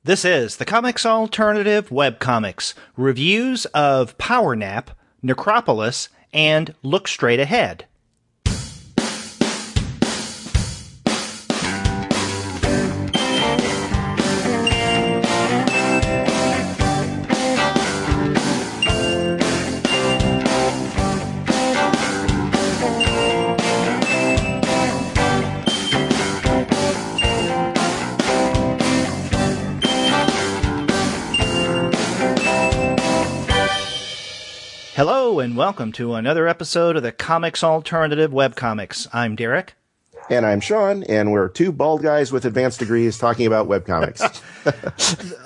This is the Comics Alternative Webcomics, reviews of Power Nap, Necropolis, and Look Straight Ahead. Hello and welcome to another episode of the Comics Alternative Webcomics. I'm Derek. And I'm Sean, and we're two bald guys with advanced degrees talking about webcomics.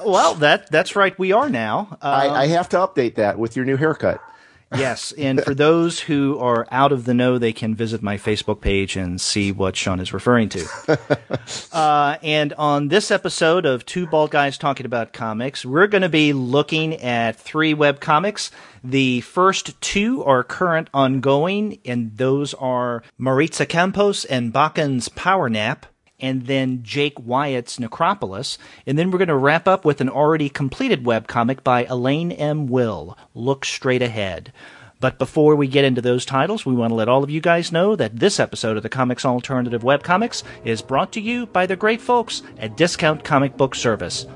Well, that's right, we are now. I have to update that with your new haircut. Yes, and for those who are out of the know, they can visit my Facebook page and see what Sean is referring to. And on this episode of Two Bald Guys Talking About Comics, we're going to be looking at three webcomics. The first two are current ongoing, and those are Maritza Campos and Bachan's Power Nap, and then Jake Wyatt's Necropolis. And then we're going to wrap up with an already completed webcomic by Elaine M. Look Straight Ahead. But before we get into those titles, we want to let all of you guys know that this episode of the Comics Alternative Webcomics is brought to you by the great folks at Discount Comic Book Service.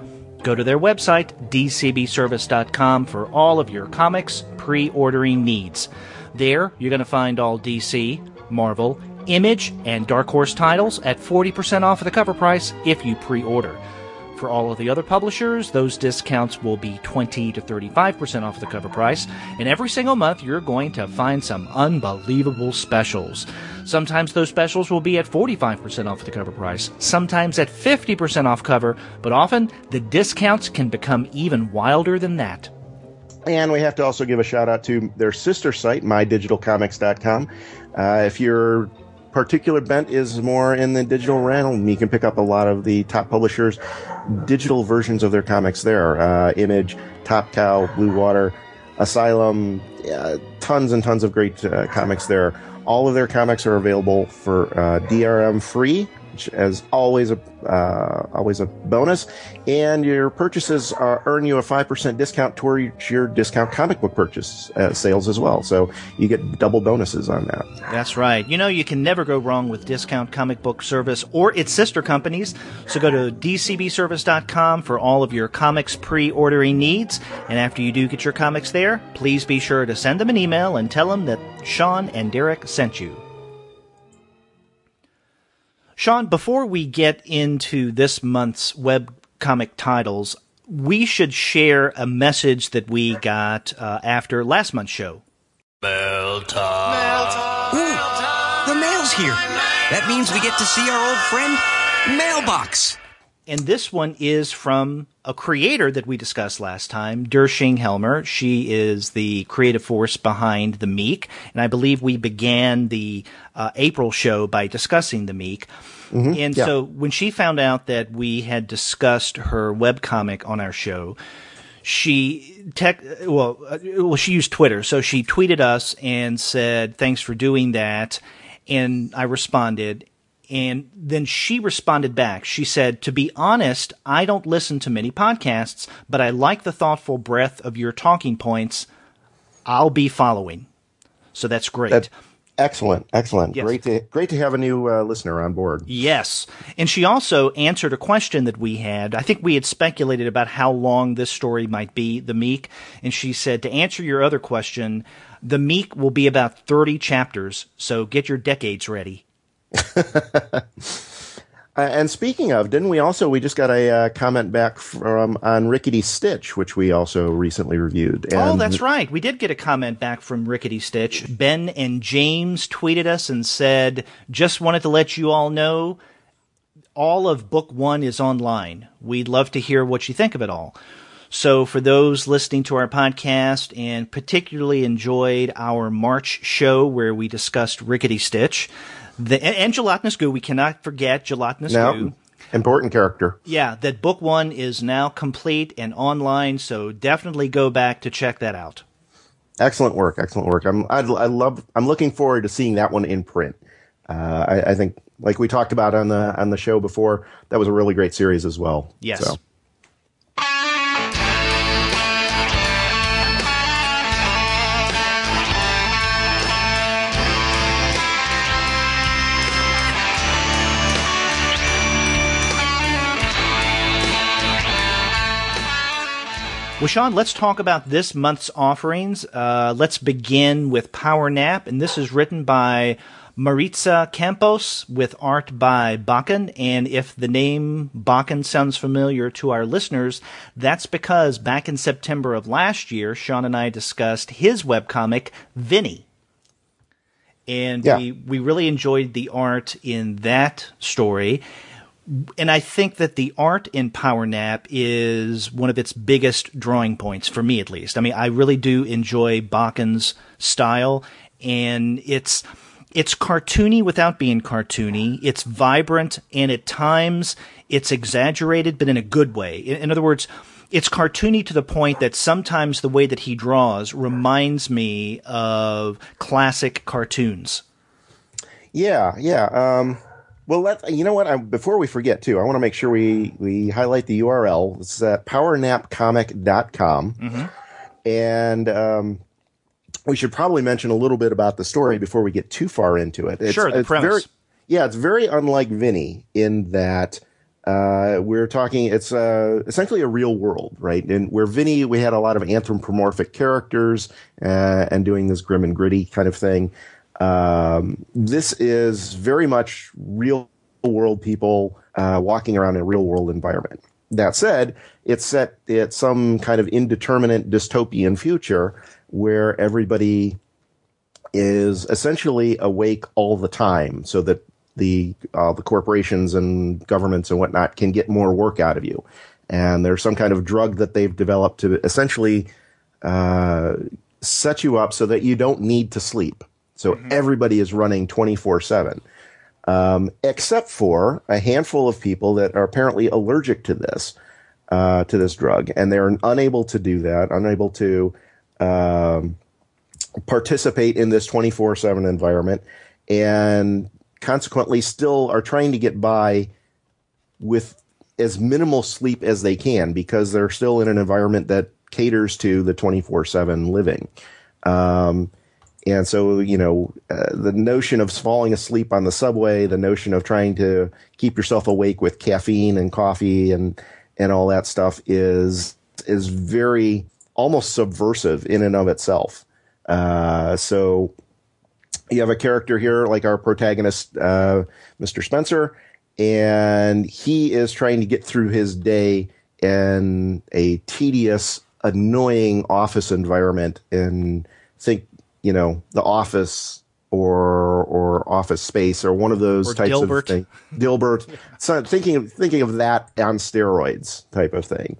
Go to their website, dcbservice.com, for all of your comics pre-ordering needs. There, you're going to find all DC, Marvel, Image, and Dark Horse titles at 40% off of the cover price if you pre-order. For all of the other publishers, those discounts will be 20 to 35% off the cover price, and every single month you're going to find some unbelievable specials. Sometimes those specials will be at 45% off the cover price, sometimes at 50% off cover, but often the discounts can become even wilder than that. And we have to also give a shout out to their sister site, mydigitalcomics.com. If your particular bent is more in the digital realm, you can pick up a lot of the top publishers' digital versions of their comics there. Image, Top Cow, Blue Water, Asylum, tons and tons of great comics there. All of their comics are available for DRM free, which is always a bonus. And your purchases earn you a 5% discount towards your discount comic book purchase sales as well. So you get double bonuses on that. That's right. You know, you can never go wrong with Discount Comic Book Service or its sister companies. So go to dcbservice.com for all of your comics pre-ordering needs. And after you do get your comics there, please be sure to send them an email and tell them that Sean and Derek sent you. Sean, before we get into this month's webcomic titles, we should share a message that we got after last month's show. Mail time. Mail time. Ooh, the mail's here. That means we get to see our old friend, Mailbox. And this one is from a creator that we discussed last time, Dershing Helmer. She is the creative force behind The Meek, and I believe we began the April show by discussing The Meek. Mm-hmm. And so when she found out that we had discussed her webcomic on our show, she she used Twitter. So she tweeted us and said, "Thanks for doing that." And I responded. And then she responded back. She said, "To be honest, I don't listen to many podcasts, but I like the thoughtful breadth of your talking points. I'll be following." So that's great. Excellent. Yes. Great to have a new listener on board. Yes. And she also answered a question that we had. I think we had speculated about how long this story might be, The Meek. And she said, to answer your other question, The Meek will be about 30 chapters, so get your decades ready. And speaking of, we just got a comment back on Rickety Stitch, which we also recently reviewed. And that's right. We did get a comment back from Rickety Stitch. Ben and James tweeted us and said, "Just wanted to let you all know, all of book 1 is online. We'd love to hear what you think of it all." So for those listening to our podcast and particularly enjoyed our March show where we discussed Rickety Stitch, and Gelatinous Goo, we cannot forget Gelatinous Goo. Important character. Yeah, that book 1 is now complete and online, so definitely go back to check that out. Excellent work. I'm looking forward to seeing that one in print. I think, like we talked about on the show before, that was a really great series as well. Yes. So. Well, Sean, let's talk about this month's offerings. Let's begin with Power Nap, and this is written by Maritza Campos with art by Bachan. And if the name Bachan sounds familiar to our listeners, that's because back in September of last year, Sean and I discussed his webcomic, Vinny. And we really enjoyed the art in that story. And I think that the art in Power Nap is one of its biggest drawing points, for me at least. I mean, I really do enjoy Bachan's style, and it's cartoony without being cartoony. It's vibrant, and at times it's exaggerated, but in a good way. In other words, it's cartoony to the point that sometimes the way that he draws reminds me of classic cartoons. Yeah. Well, you know what? Before we forget, too, I want to make sure we highlight the URL. It's at powernapcomic.com. Mm-hmm. And we should probably mention a little bit about the story before we get too far into it. The premise. It's very unlike Vinny in that we're talking, it's essentially a real world, right? And where Vinny, we had a lot of anthropomorphic characters and doing this grim and gritty kind of thing. This is very much real world people walking around in a real world environment. That said, it's set at some kind of indeterminate dystopian future where everybody is essentially awake all the time so that the corporations and governments and whatnot can get more work out of you. And there's some kind of drug that they've developed to essentially set you up so that you don't need to sleep. So everybody is running 24/7, except for a handful of people that are apparently allergic to this drug, and they're unable to do that, unable to participate in this 24/7 environment, and consequently still are trying to get by with as minimal sleep as they can because they're still in an environment that caters to the 24/7 living. And so, the notion of falling asleep on the subway, the notion of trying to keep yourself awake with caffeine and coffee and all that stuff is very almost subversive in and of itself. So you have a character here like our protagonist, Mr. Spencer, and he is trying to get through his day in a tedious, annoying office environment and think, The Office or Office Space or one of those or types Dilbert. of things. Dilbert. So thinking of that on steroids type of thing.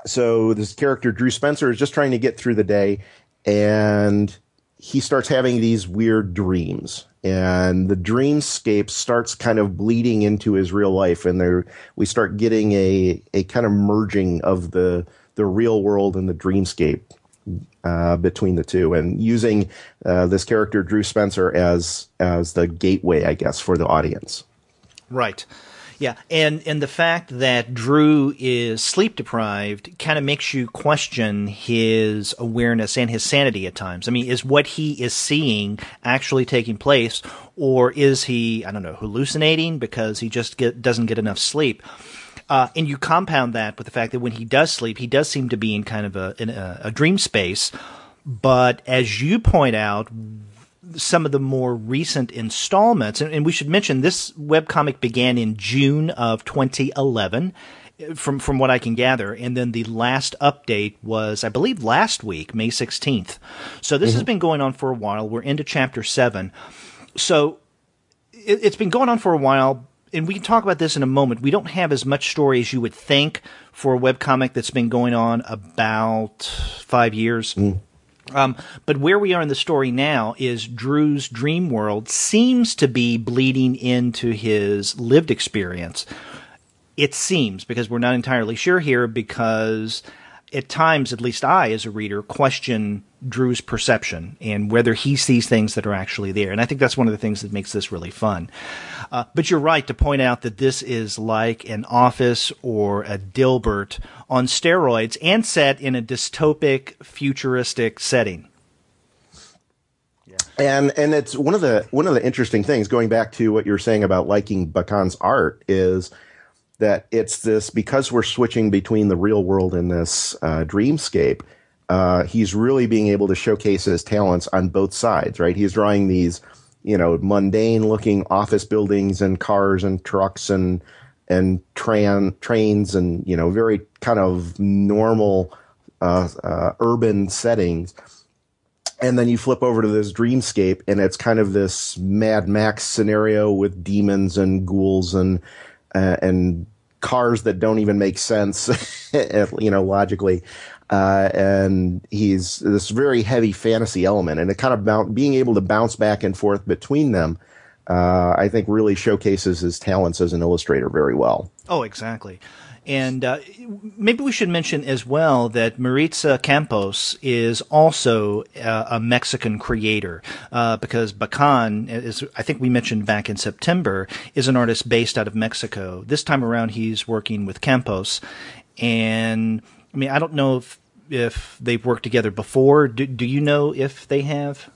So this character, Drew Spencer, is just trying to get through the day, and he starts having these weird dreams. And the dreamscape starts kind of bleeding into his real life, and we start getting a kind of merging of the real world and the dreamscape between the two, and using this character Drew Spencer as the gateway, I guess, for the audience. Right. Yeah, and the fact that Drew is sleep deprived kind of makes you question his awareness and his sanity at times. I mean, is what he is seeing actually taking place, or is he, hallucinating because he just doesn't get enough sleep? And you compound that with the fact that when he does sleep, he does seem to be in kind of a dream space. But as you point out, some of the more recent installments, and we should mention this webcomic began in June of 2011, from what I can gather, and then the last update was, I believe, last week, May 16th. So this has been going on for a while. We're into Chapter 7. So it's been going on for a while, and we can talk about this in a moment. We don't have as much story as you would think for a webcomic that's been going on about 5 years. But where we are in the story now is Drew's dream world seems to be bleeding into his lived experience. It seems, because we're not entirely sure here, because at times, at least I, as a reader, question Drew's perception and whether he sees things that are actually there. And I think that's one of the things that makes this really fun. But you're right to point out that this is like an Office or a Dilbert on steroids and set in a dystopic, futuristic setting. Yeah. And it's one of the interesting things, going back to what you were saying about liking Bachan's art, is that it's this, because we're switching between the real world and this dreamscape, he's really being able to showcase his talents on both sides, right? He's drawing these, mundane looking office buildings and cars and trucks and trains and, very kind of normal urban settings. And then you flip over to this dreamscape, and it's kind of this Mad Max scenario with demons and ghouls and cars that don't even make sense, logically. And he's this very heavy fantasy element, and it kind of being able to bounce back and forth between them, I think really showcases his talents as an illustrator very well. Oh, exactly. And maybe we should mention as well that Maritza Campos is also a Mexican creator, because Bachan, I think we mentioned back in September, is an artist based out of Mexico. This time around, he's working with Campos. And, I mean, I don't know if they've worked together before. Do you know if they have?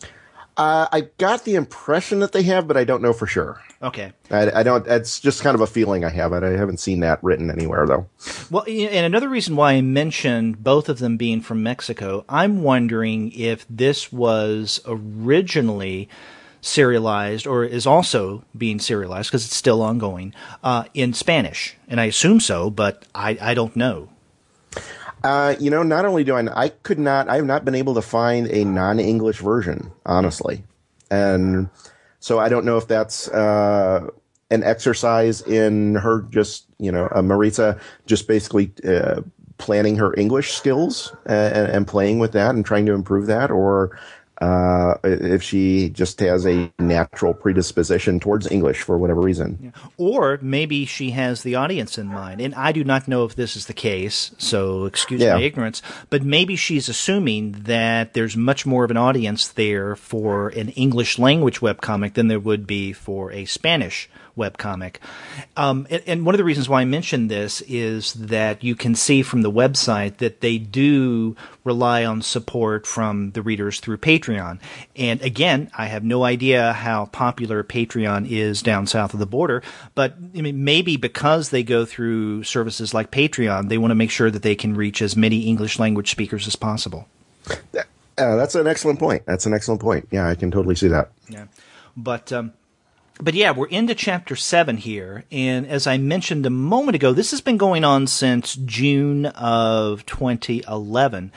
I got the impression that they have, but I don't know for sure. Okay. I don't. It's just kind of a feeling I have. I haven't seen that written anywhere, though. Well, and another reason why I mentioned both of them being from Mexico, I'm wondering if this was originally serialized, or is also being serialized, because it's still ongoing, in Spanish. And I assume so, but I don't know. Not only do I have not been able to find a non-English version, honestly. And so I don't know if that's an exercise in her just, Maritza just basically planning her English skills and playing with that and trying to improve that, or if she just has a natural predisposition towards English for whatever reason. Yeah. Or maybe she has the audience in mind. And I do not know if this is the case, so excuse my ignorance, but maybe she's assuming that there's much more of an audience there for an English language webcomic than there would be for a Spanish webcomic. And one of the reasons why I mentioned this is that you can see from the website that they do rely on support from the readers through Patreon. And again, I have no idea how popular Patreon is down south of the border, but I mean, maybe because they go through services like Patreon, they want to make sure that they can reach as many English language speakers as possible. That's an excellent point. Yeah, I can totally see that. Yeah. But yeah, we're into Chapter 7 here, and as I mentioned a moment ago, this has been going on since June of 2011.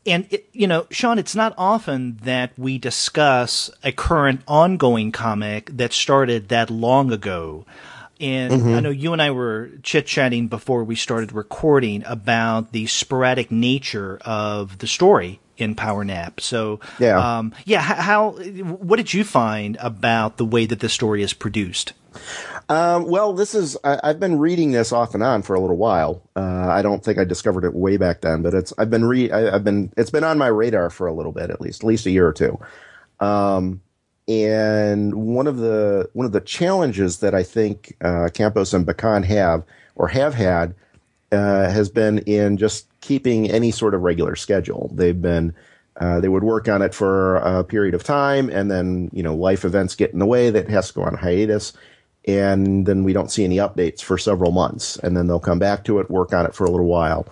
And, Sean, it's not often that we discuss a current ongoing comic that started that long ago. And I know you and I were chit-chatting before we started recording about the sporadic nature of the story in Power Nap. So, what did you find about the way that this story is produced? Well, I've been reading this off and on for a little while. I don't think I discovered it way back then, but it's been on my radar for a little bit, at least a year or two. And one of the challenges that I think Campos and Bachan have had has been in just keeping any sort of regular schedule. They would work on it for a period of time, and then life events get in the way that has to go on hiatus, and then we don't see any updates for several months, and then they'll come back to it, work on it for a little while,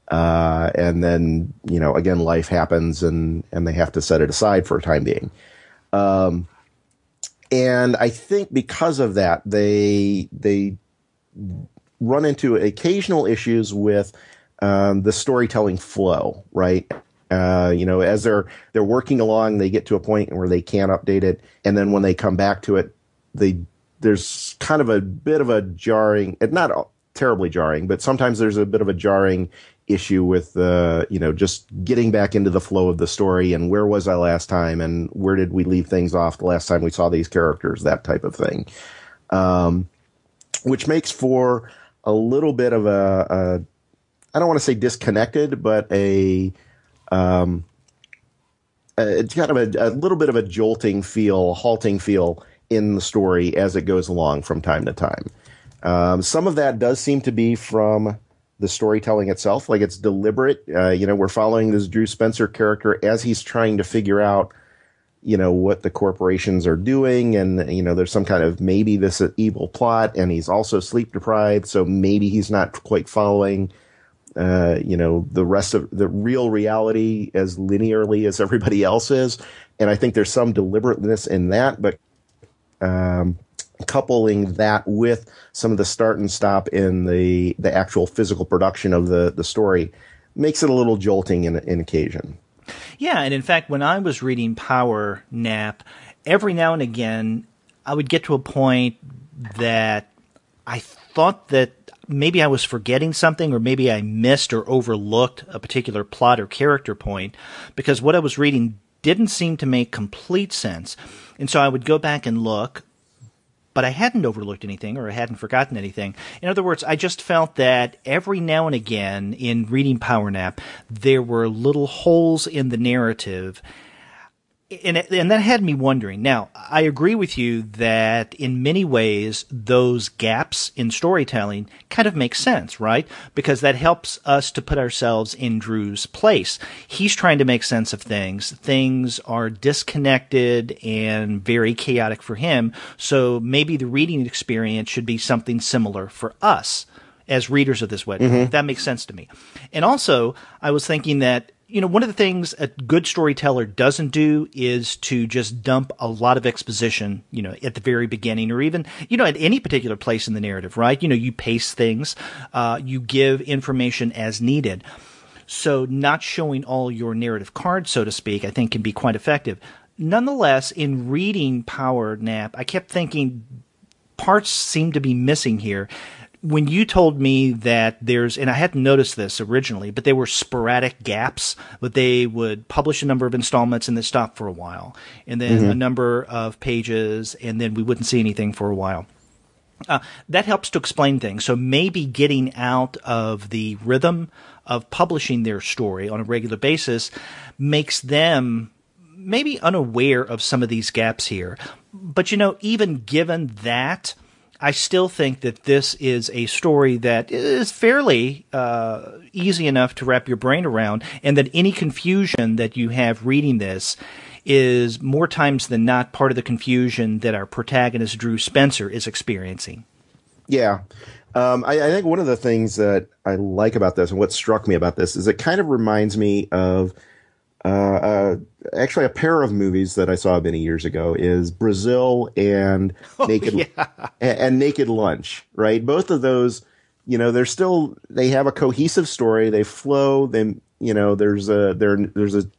and then again life happens, and they have to set it aside for a time being. And I think because of that, they run into occasional issues with the storytelling flow, right? As they're working along, they get to a point where they can't update it, and then when they come back to it, there's kind of a bit of a jarring, not terribly jarring, but sometimes there's a bit of a jarring issue with just getting back into the flow of the story, and where was I last time, and where did we leave things off the last time we saw these characters, that type of thing, which makes for a little bit of a I don't want to say disconnected, but it's kind of a little bit of a halting feel in the story as it goes along from time to time. Some of that does seem to be from the storytelling itself, like it's deliberate. We're following this Drew Spencer character as he's trying to figure out what the corporations are doing. And, there's some kind of maybe this evil plot, and he's also sleep deprived. So maybe he's not quite following, the rest of the real reality as linearly as everybody else is. And I think there's some deliberateness in that, but, coupling that with some of the start and stop in the actual physical production of the story makes it a little jolting in occasion. Yeah, and in fact, when I was reading Power Nap, every now and again, I would get to a point that I thought that maybe I was forgetting something, or maybe I missed or overlooked a particular plot or character point, because what I was reading didn't seem to make complete sense. And so I would go back and look, but I hadn't overlooked anything, or I hadn't forgotten anything. In other words, I just felt that every now and again in reading Power Nap, there were little holes in the narrative, and that had me wondering. Now, I agree with you that in many ways those gaps in storytelling kind of make sense, right? Because that helps us to put ourselves in Drew's place. He's trying to make sense of things. Things are disconnected and very chaotic for him, so maybe the reading experience should be something similar for us as readers of this webcomic. Mm-hmm. That makes sense to me. And also, I was thinking that one of the things a good storyteller doesn't do is to just dump a lot of exposition, at the very beginning, or even, at any particular place in the narrative, right? You pace things, you give information as needed. So not showing all your narrative cards, so to speak, I think can be quite effective. Nonetheless, in reading Power Nap, I kept thinking parts seem to be missing here. When you told me that and I hadn't noticed this originally, but there were sporadic gaps, but they would publish a number of installments and then stop for a while, and then a number of pages, and then we wouldn't see anything for a while. That helps to explain things. So maybe getting out of the rhythm of publishing their story on a regular basis makes them maybe unaware of some of these gaps here. But, even given that, I still think that this is a story that is fairly easy enough to wrap your brain around, and that any confusion that you have reading this is more times than not part of the confusion that our protagonist, Drew Spencer, is experiencing. Yeah. I think one of the things that I like about this, and what struck me about this, is it kind of reminds me of actually a pair of movies that I saw many years ago, is Brazil and Naked Lunch, right? Both of those, they have a cohesive story. They flow. There's a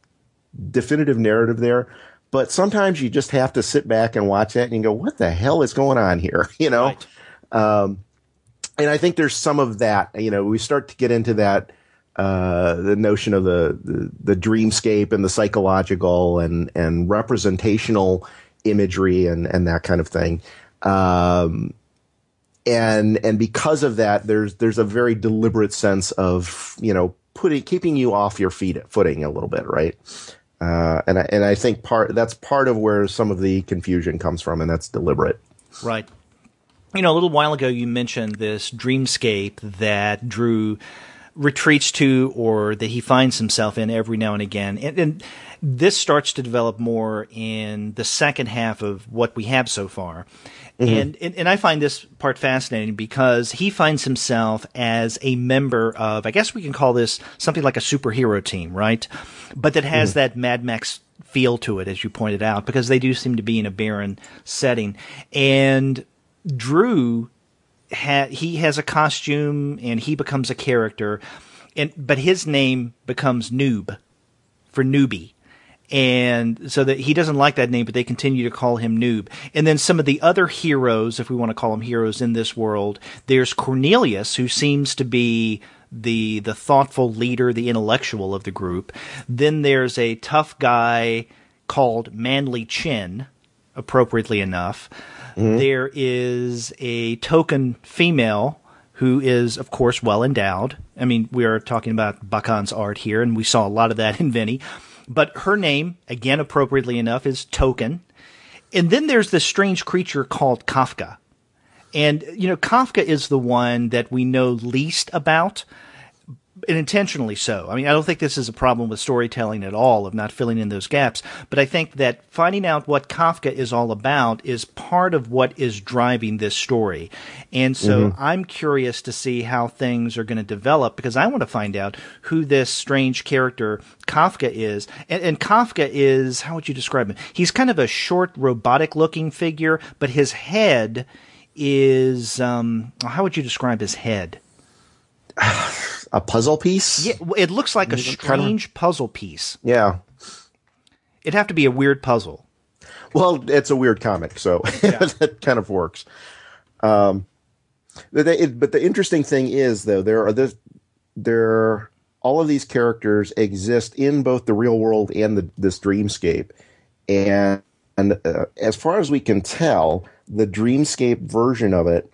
definitive narrative there, but sometimes you just have to sit back and watch that and you go, what the hell is going on here? Right. And I think there's some of that, we start to get into that, the notion of the dreamscape and the psychological and representational imagery and that kind of thing. And because of that, there's a very deliberate sense of, keeping you off your footing a little bit. Right. And I think that's part of where some of the confusion comes from, and that's deliberate. Right. A little while ago, you mentioned this dreamscape that Drew retreats to, or that he finds himself in every now and again. And this starts to develop more in the second half of what we have so far. Mm-hmm. And I find this part fascinating because he finds himself as a member of, I guess we can call this something like a superhero team, right? But that has that Mad Max feel to it, as you pointed out, because they do seem to be in a barren setting. And Drew, he has a costume and he becomes a character, but his name becomes Noob for newbie. And so that he doesn't like that name, but they continue to call him Noob. And then some of the other heroes, if we want to call them heroes in this world, there's Cornelius, who seems to be the thoughtful leader, the intellectual of the group. Then there's a tough guy called Manly Chin, appropriately enough. Mm-hmm. There is a token female who is, of course, well endowed. I mean, we are talking about Bachan's art here, and we saw a lot of that in Vinny. But her name, again, appropriately enough, is Token. And then there's this strange creature called Kafka. And, Kafka is the one that we know least about. And intentionally so. I mean, I don't think this is a problem with storytelling at all, of not filling in those gaps. But I think that finding out what Kafka is all about is part of what is driving this story. And so I'm curious to see how things are going to develop, because I want to find out who this strange character Kafka is. And Kafka is, how would you describe him? He's kind of a short, robotic-looking figure, but his head is, how would you describe his head? A puzzle piece? Yeah, it looks like a strange puzzle piece. Yeah. It'd have to be a weird puzzle. Well, it's a weird comic, so that kind of works. But the interesting thing is, though, all of these characters exist in both the real world and this dreamscape. And as far as we can tell, the dreamscape version of it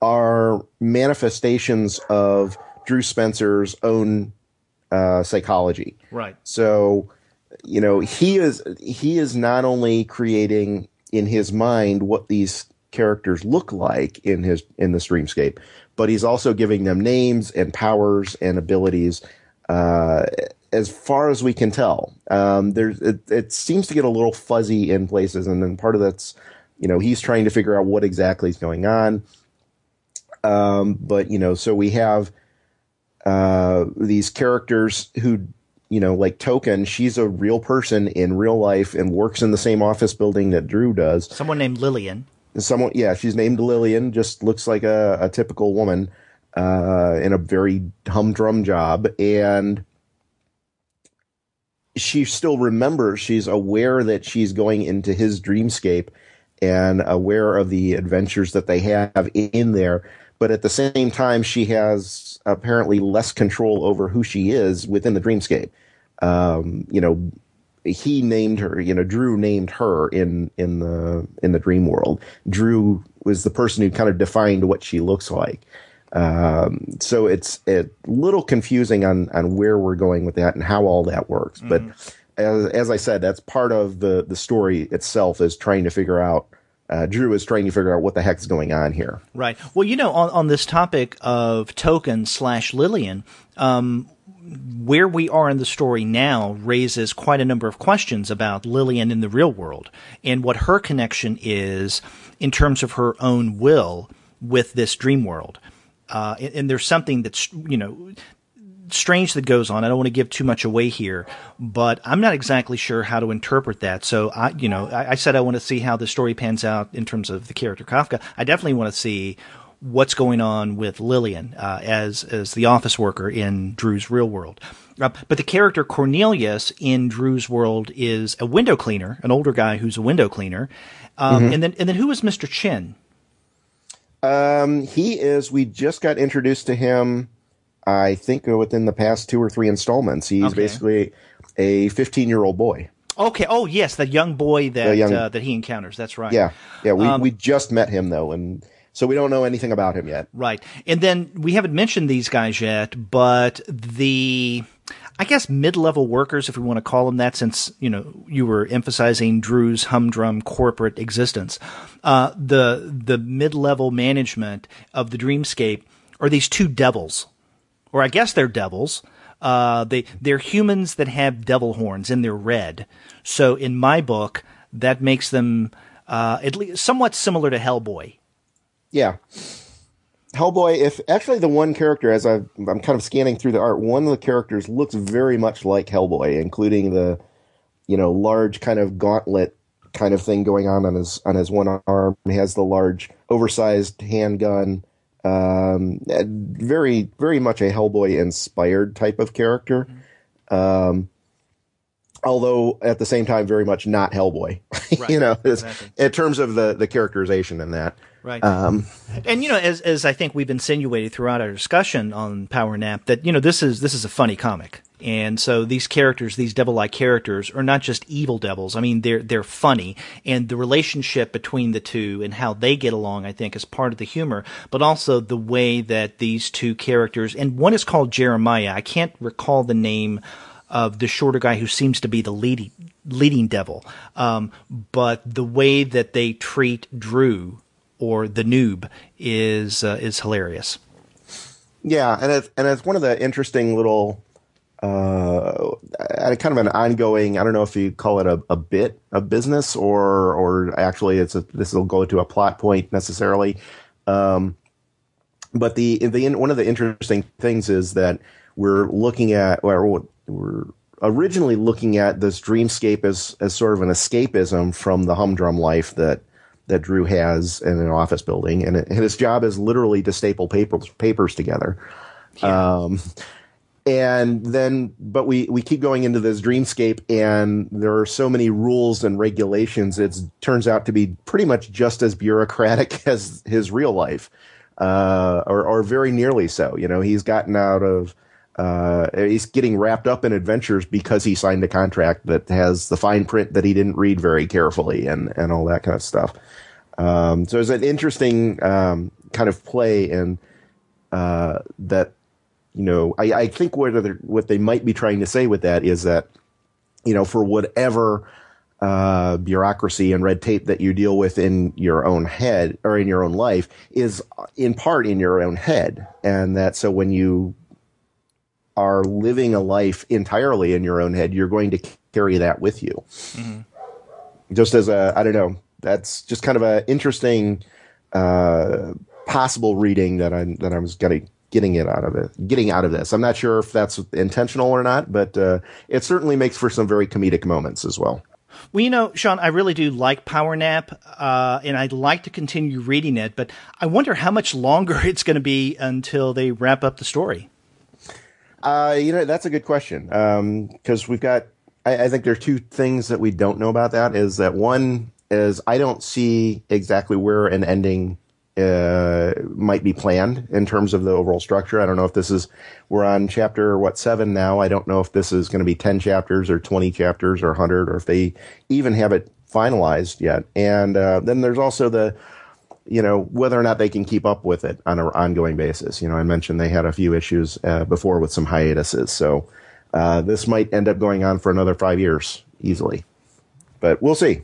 are manifestations of Drew Spencer's own psychology. Right. So, he is not only creating in his mind what these characters look like in this dreamscape, but he's also giving them names and powers and abilities. As far as we can tell, it seems to get a little fuzzy in places, and then part of that's, he's trying to figure out what exactly is going on. But so we have these characters who, like Token, she's a real person in real life and works in the same office building that Drew does. Someone named Lillian. She's named Lillian, just looks like a typical woman in a very humdrum job. And she still remembers, she's aware that she's going into his dreamscape and aware of the adventures that they have in there. But at the same time, she has apparently less control over who she is within the dreamscape. He named her, Drew named her in the dream world. Drew was the person who kind of defined what she looks like. So it's a little confusing on where we're going with that and how all that works. But as I said, that's part of the story itself, is trying to figure out. Drew is trying to figure out what the heck's going on here. Right. Well, on this topic of Token / Lillian, where we are in the story now raises quite a number of questions about Lillian in the real world and what her connection is in terms of her own will with this dream world. And there's something that's, strange that goes on. I don't want to give too much away here, but I'm not exactly sure how to interpret that. So I said I want to see how the story pans out in terms of the character Kafka. I definitely want to see what's going on with Lillian as the office worker in Drew's real world. But the character Cornelius in Drew's world is a window cleaner, an older guy who's a window cleaner. And then who is Mr. Chin? He is. We just got introduced to him, I think, within the past 2 or 3 installments. He's basically a 15-year-old boy. Okay. Oh, yes, that young boy that he encounters. That's right. Yeah. We just met him, though, and so we don't know anything about him yet. Right. And then we haven't mentioned these guys yet, but I guess mid-level workers, if we want to call them that, since you were emphasizing Drew's humdrum corporate existence, the mid-level management of the dreamscape are these 2 devils. Or I guess they're devils. They're humans that have devil horns, and they're red. So in my book, that makes them at least somewhat similar to Hellboy. Yeah, Hellboy. If actually the one character, as I'm kind of scanning through the art, one of the characters looks very much like Hellboy, including the large kind of gauntlet kind of thing going on his one arm. He has the large oversized handgun. Very, very much a Hellboy inspired type of character. Although at the same time, very much not Hellboy, right. Exactly. In terms of the characterization in that. Right. And, as I think we've insinuated throughout our discussion on Power Nap, that, this is a funny comic. And so these characters, these devil-like characters, are not just evil devils. I mean, they're funny. And the relationship between the two and how they get along, I think, is part of the humor. But also the way that these 2 characters, and one is called Jeremiah. I can't recall the name of the shorter guy who seems to be the leading devil. But the way that they treat Drew, or the noob, is hilarious. Yeah, and it's one of the interesting little, kind of an ongoing. I don't know if you call it a bit of business or actually this will go to a plot point necessarily. But one of the interesting things is that we're originally looking at this dreamscape as sort of an escapism from the humdrum life that Drew has in an office building, and his job is literally to staple papers together. Yeah. But we keep going into this dreamscape, and there are so many rules and regulations. It turns out to be pretty much just as bureaucratic as his real life, or very nearly so. You know, he's gotten out of. He's getting wrapped up in adventures because he signed a contract that has the fine print that he didn't read very carefully and all that kind of stuff. So it's an interesting kind of play in that, you know, I think what they might be trying to say with that is that, you know, for whatever bureaucracy and red tape that you deal with in your own head or in your own life is in part in your own head. And that so when you are living a life entirely in your own head, you're going to carry that with you. Mm-hmm. Just as I don't know, that's just kind of an interesting possible reading that I was getting out of this. I'm not sure if that's intentional or not, but it certainly makes for some very comedic moments as well. Well, you know, Sean, I really do like Power Nap, and I'd like to continue reading it, but I wonder how much longer it's going to be until they wrap up the story. You know, that's a good question. Because we've got, I think there are two things that we don't know about that. Is that one is I don't see exactly where an ending might be planned in terms of the overall structure. I don't know if we're on chapter 7 now. I don't know if this is going to be 10 chapters or 20 chapters or 100, or if they even have it finalized yet. And then there's also you know, whether or not they can keep up with it on an ongoing basis. You know, I mentioned they had a few issues before with some hiatuses. So this might end up going on for another 5 years easily. But we'll see.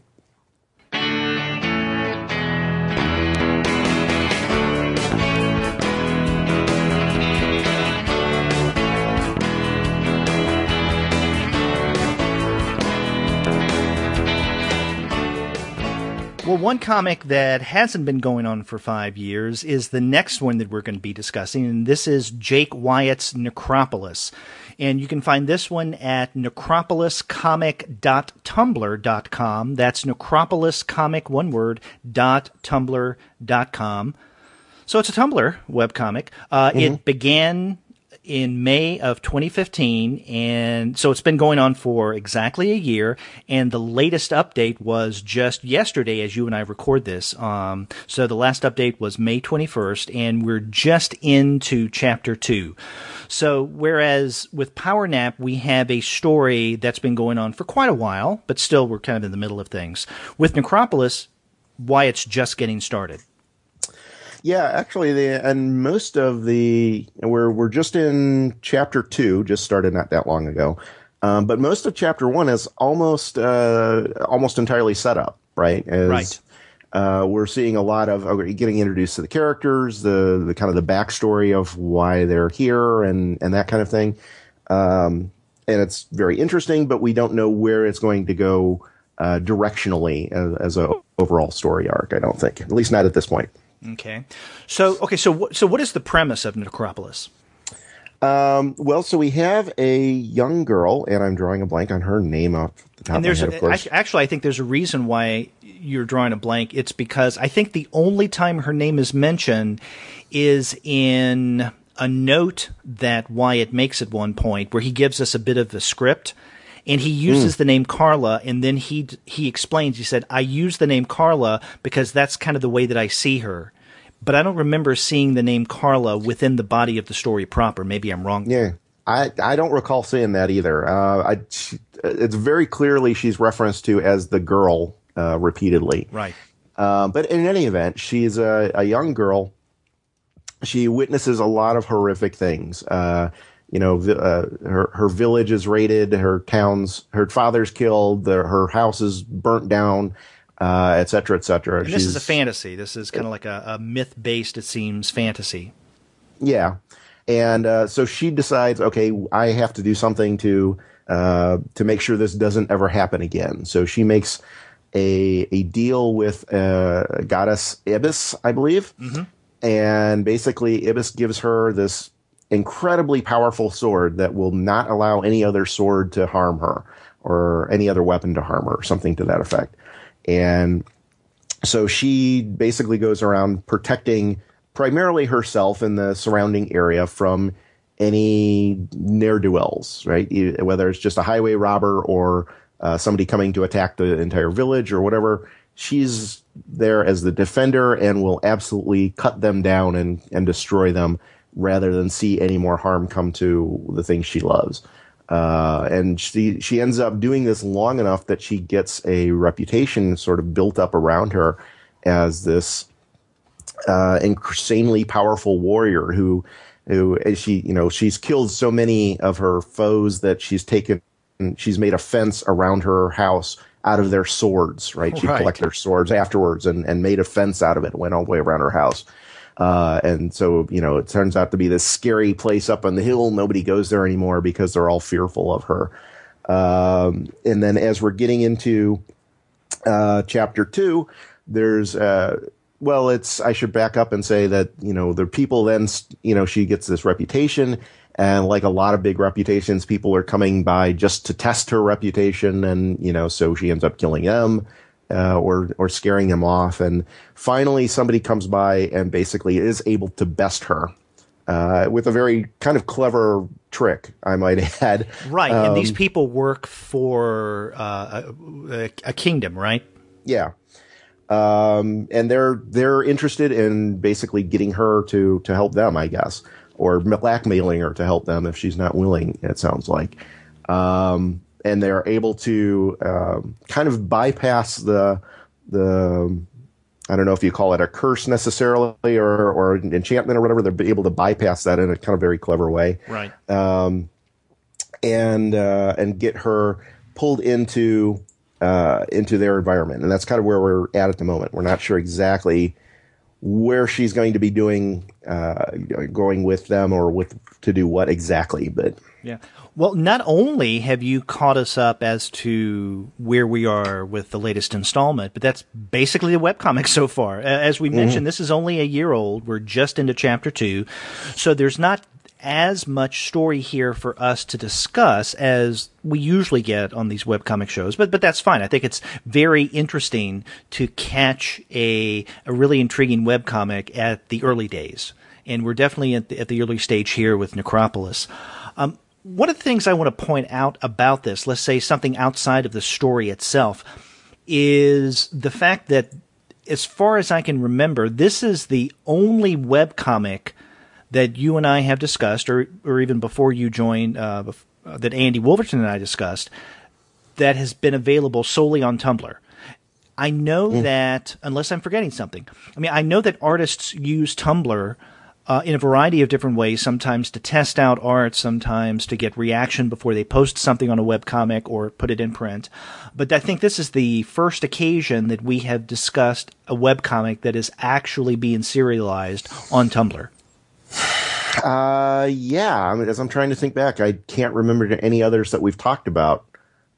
Well, one comic that hasn't been going on for 5 years is the next one that we're going to be discussing, and this is Jake Wyatt's Necropolis. And you can find this one at necropoliscomic.tumblr.com. That's necropoliscomic, one word, .tumblr.com. So it's a Tumblr webcomic. It began in May of 2015, and so it's been going on for exactly a year, and the latest update was just yesterday as you and I record this. So the last update was May 21st, and we're just into Chapter 2. So whereas with Power Nap, we have a story that's been going on for quite a while, but still we're kind of in the middle of things. With Necropolis, Wyatt's just getting started. Yeah, actually, we're just in chapter 2, just started not that long ago. But most of chapter 1 is almost entirely set up, right? Right. We're seeing a lot of getting introduced to the characters, the kind of the backstory of why they're here and that kind of thing. And it's very interesting, but we don't know where it's going to go directionally as a overall story arc. I don't think, at least not at this point. Okay. So what is the premise of Necropolis? Well, so we have a young girl, and I'm drawing a blank on her name off the top of my head, of course. Actually, I think there's a reason why you're drawing a blank. It's because I think the only time her name is mentioned is in a note that Wyatt makes at one point where he gives us a bit of the script. And he uses the name Carla, and then he explains, he said, I use the name Carla because that's kind of the way that I see her. But I don't remember seeing the name Carla within the body of the story proper. Maybe I'm wrong. Yeah, I don't recall seeing that either. It's very clearly she's referenced to as the girl repeatedly. Right. But in any event, she's a young girl. She witnesses a lot of horrific things. You know, her village is raided, her father's killed, her house is burnt down, et cetera, et cetera. And this is a fantasy. This is kind of like a myth-based, it seems, fantasy. Yeah. And so she decides, okay, I have to do something to make sure this doesn't ever happen again. So she makes a deal with goddess Ibis, I believe. Mm-hmm. And basically Ibis gives her this incredibly powerful sword that will not allow any other sword to harm her or any other weapon to harm her, or something to that effect. And so she basically goes around protecting primarily herself and the surrounding area from any ne'er-do-wells, right? Whether it's just a highway robber or somebody coming to attack the entire village or whatever. She's there as the defender and will absolutely cut them down and destroy them rather than see any more harm come to the things she loves. And she ends up doing this long enough that she gets a reputation sort of built up around her as this insanely powerful warrior who she's killed so many of her foes that she's made a fence around her house out of their swords, right? She'd collect their swords afterwards and made a fence out of it, went all the way around her house. And so, it turns out to be this scary place up on the hill. Nobody goes there anymore because they're all fearful of her. And then as we're getting into chapter 2, there's I should back up and say that, the people then, she gets this reputation, and like a lot of big reputations, people are coming by just to test her reputation. And, so she ends up killing them, or scaring them off. And finally somebody comes by and basically is able to best her, with a very kind of clever trick, I might add. Right. And these people work for, a kingdom, right? Yeah. And they're interested in basically getting her to help them, I guess, or blackmailing her to help them if she's not willing, it sounds like. And they're able to, kind of bypass the, I don't know if you call it a curse necessarily or an enchantment or whatever. They're able to bypass that in a kind of very clever way. Right. And get her pulled into their environment. And that's kind of where we're at the moment. We're not sure exactly where she's going to be doing, going with them or to do what exactly, but. Yeah. Well, not only have you caught us up as to where we are with the latest installment, but that's basically the webcomic so far. As we mentioned, this is only a year old. We're just into chapter 2. So there's not as much story here for us to discuss as we usually get on these webcomic shows, but that's fine. I think it's very interesting to catch a really intriguing webcomic at the early days. And we're definitely at the early stage here with Necropolis. One of the things I want to point out about this, let's say something outside of the story itself, is the fact that, as far as I can remember, this is the only webcomic that you and I have discussed, or even before you joined, that Andy Wolverton and I discussed, that has been available solely on Tumblr. I know that, unless I'm forgetting something, I know that artists use Tumblr in a variety of different ways, sometimes to test out art, sometimes to get reaction before they post something on a webcomic or put it in print. But I think this is the first occasion that we have discussed a webcomic that is actually being serialized on Tumblr. Yeah. As I'm trying to think back, I can't remember any others that we've talked about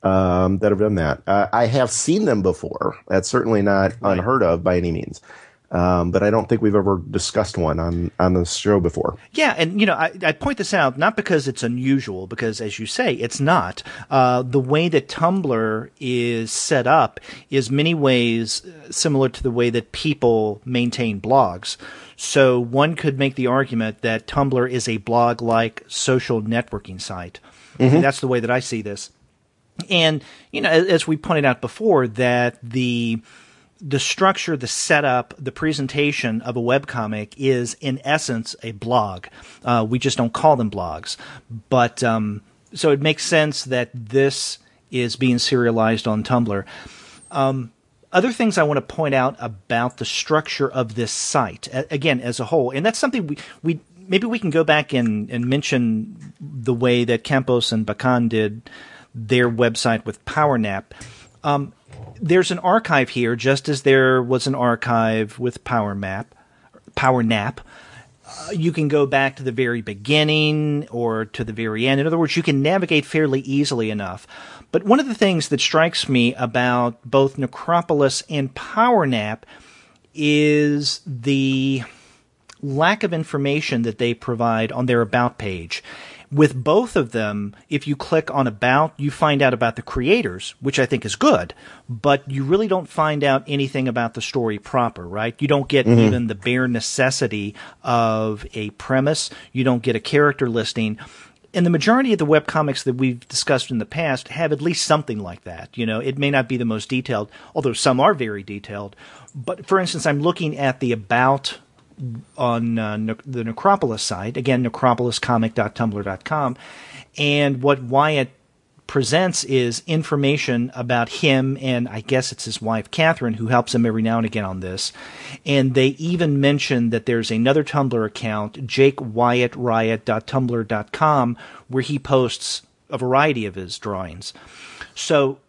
that have done that. I have seen them before. That's certainly not unheard of by any means. But I don't think we've ever discussed one on this show before. Yeah, and I point this out not because it's unusual, because as you say, it's not. The way that Tumblr is set up is many ways similar to the way that people maintain blogs. So one could make the argument that Tumblr is a blog-like social networking site. And that's the way that I see this. And, as we pointed out before, that the structure, the setup, the presentation of a webcomic is, in essence, a blog. We just don't call them blogs. But so it makes sense that this is being serialized on Tumblr. Other things I want to point out about the structure of this site, again, as a whole, and that's something we maybe we can go back and mention the way that Campos and Bachan did their website with PowerNap. There's an archive here, just as there was an archive with PowerNap. You can go back to the very beginning or to the very end. In other words, you can navigate fairly easily enough. But one of the things that strikes me about both Necropolis and Power Nap is the lack of information that they provide on their About page. With both of them, if you click on About, you find out about the creators, which I think is good, but you really don't find out anything about the story proper, right? You don't get even the bare necessity of a premise. You don't get a character listing. And the majority of the webcomics that we've discussed in the past have at least something like that. You know, it may not be the most detailed, although some are very detailed. But for instance, I'm looking at the About on the Necropolis site, again, necropoliscomic.tumblr.com, and what Wyatt presents is information about him, and I guess it's his wife, Catherine, who helps him every now and again on this. And they even mention that there's another Tumblr account, jakewyatt.tumblr.com, where he posts a variety of his drawings. So,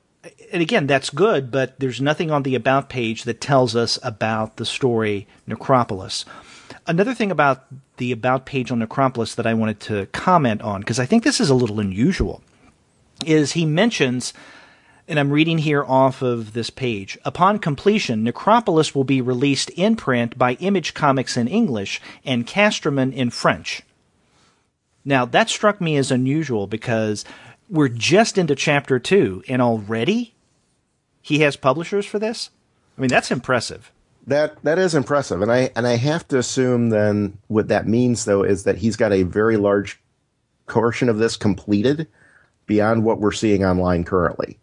and again, that's good, but there's nothing on the About page that tells us about the story Necropolis. Another thing about the About page on Necropolis that I wanted to comment on, because I think this is a little unusual, is he mentions, and I'm reading here off of this page, upon completion, Necropolis will be released in print by Image Comics in English and Casterman in French. Now, that struck me as unusual because we're just into Chapter 2, and already he has publishers for this? I mean, that's impressive. That is impressive, and I have to assume then what that means though is that he's got a very large portion of this completed beyond what we're seeing online currently,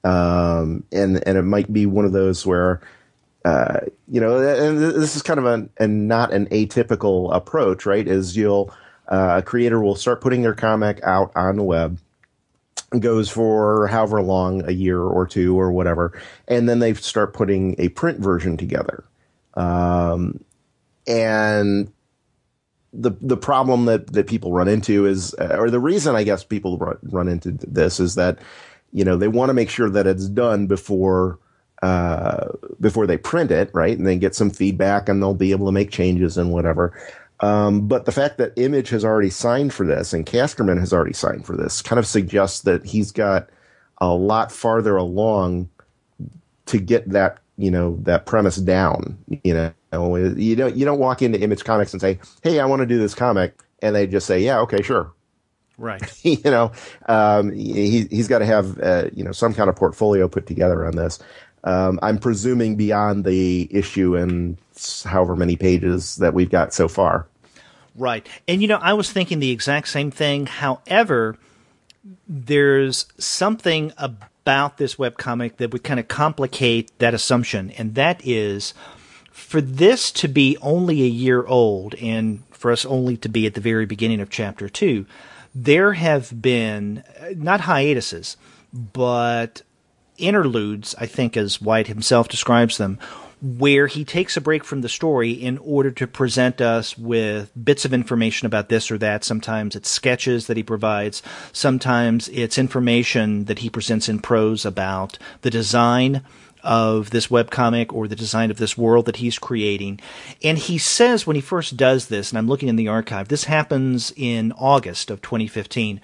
and it might be one of those where you know, and this is kind of a not an atypical approach, right? Is a creator will start putting their comic out on the web. Goes for however long, a year or two or whatever, and then they start putting a print version together. And the problem that people run into is, or the reason I guess people run into this is that, you know, they want to make sure that it's done before they print it, right? And they get some feedback and they'll be able to make changes and whatever. But the fact that Image has already signed for this and Casterman has already signed for this kind of suggests that he's got a lot farther along to get that, you know, that premise down. You don't walk into Image Comics and say, "Hey, I want to do this comic," and they just say, "Yeah, okay, sure." Right. He's got to have you know, some kind of portfolio put together on this. I'm presuming beyond the issue and however many pages that we've got so far. Right. And, you know, I was thinking the exact same thing. However, there's something about this webcomic that would kind of complicate that assumption, and that is for this to be only a year old and for us only to be at the very beginning of Chapter 2, there have been, not hiatuses, but interludes, I think as Wyatt himself describes them, where he takes a break from the story in order to present us with bits of information about this or that. Sometimes it's sketches that he provides. Sometimes it's information that he presents in prose about the design of this webcomic or the design of this world that he's creating. And he says when he first does this, and I'm looking in the archive, this happens in August of 2015,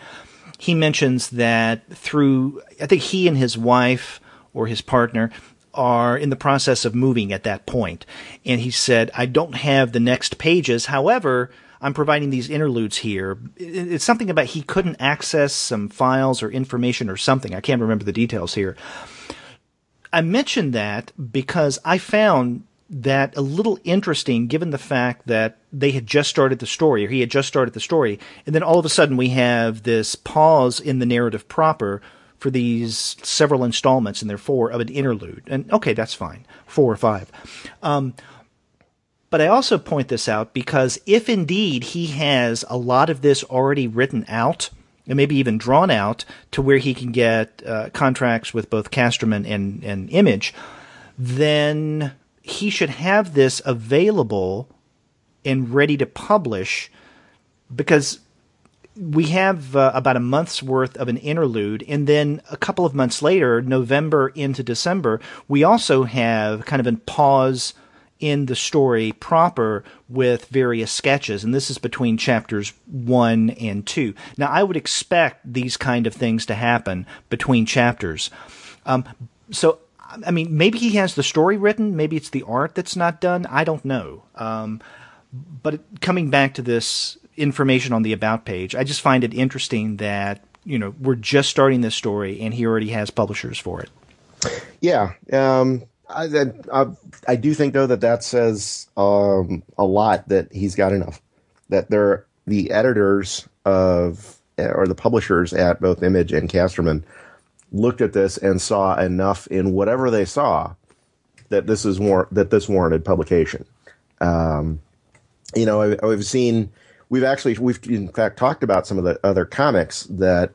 he mentions that through, I think he and his wife or his partner are in the process of moving at that point. And he said, "I don't have the next pages. However, I'm providing these interludes here." It's something about he couldn't access some files or information or something. I can't remember the details here. I mentioned that because I found that a little interesting given the fact that they had just started the story, or he had just started the story, and then all of a sudden we have this pause in the narrative proper for these several installments, and therefore of an interlude. And okay, that's fine, 4 or 5. But I also point this out because if indeed he has a lot of this already written out, and maybe even drawn out to where he can get contracts with both Casterman and Image, then he should have this available and ready to publish, because we have about a month's worth of an interlude, and then a couple of months later, November into December, we also have kind of a pause in the story proper with various sketches, and this is between chapters 1 and 2. Now, I would expect these kind of things to happen between chapters. So, I mean, maybe he has the story written, maybe it's the art that's not done, I don't know. But coming back to this information on the About page, I just find it interesting that, we're just starting this story and he already has publishers for it. Yeah. I do think, though, that says a lot that he's got enough. That the editors or the publishers at both Image and Casterman looked at this and saw enough in whatever they saw that this warranted publication. We've in fact talked about some of the other comics that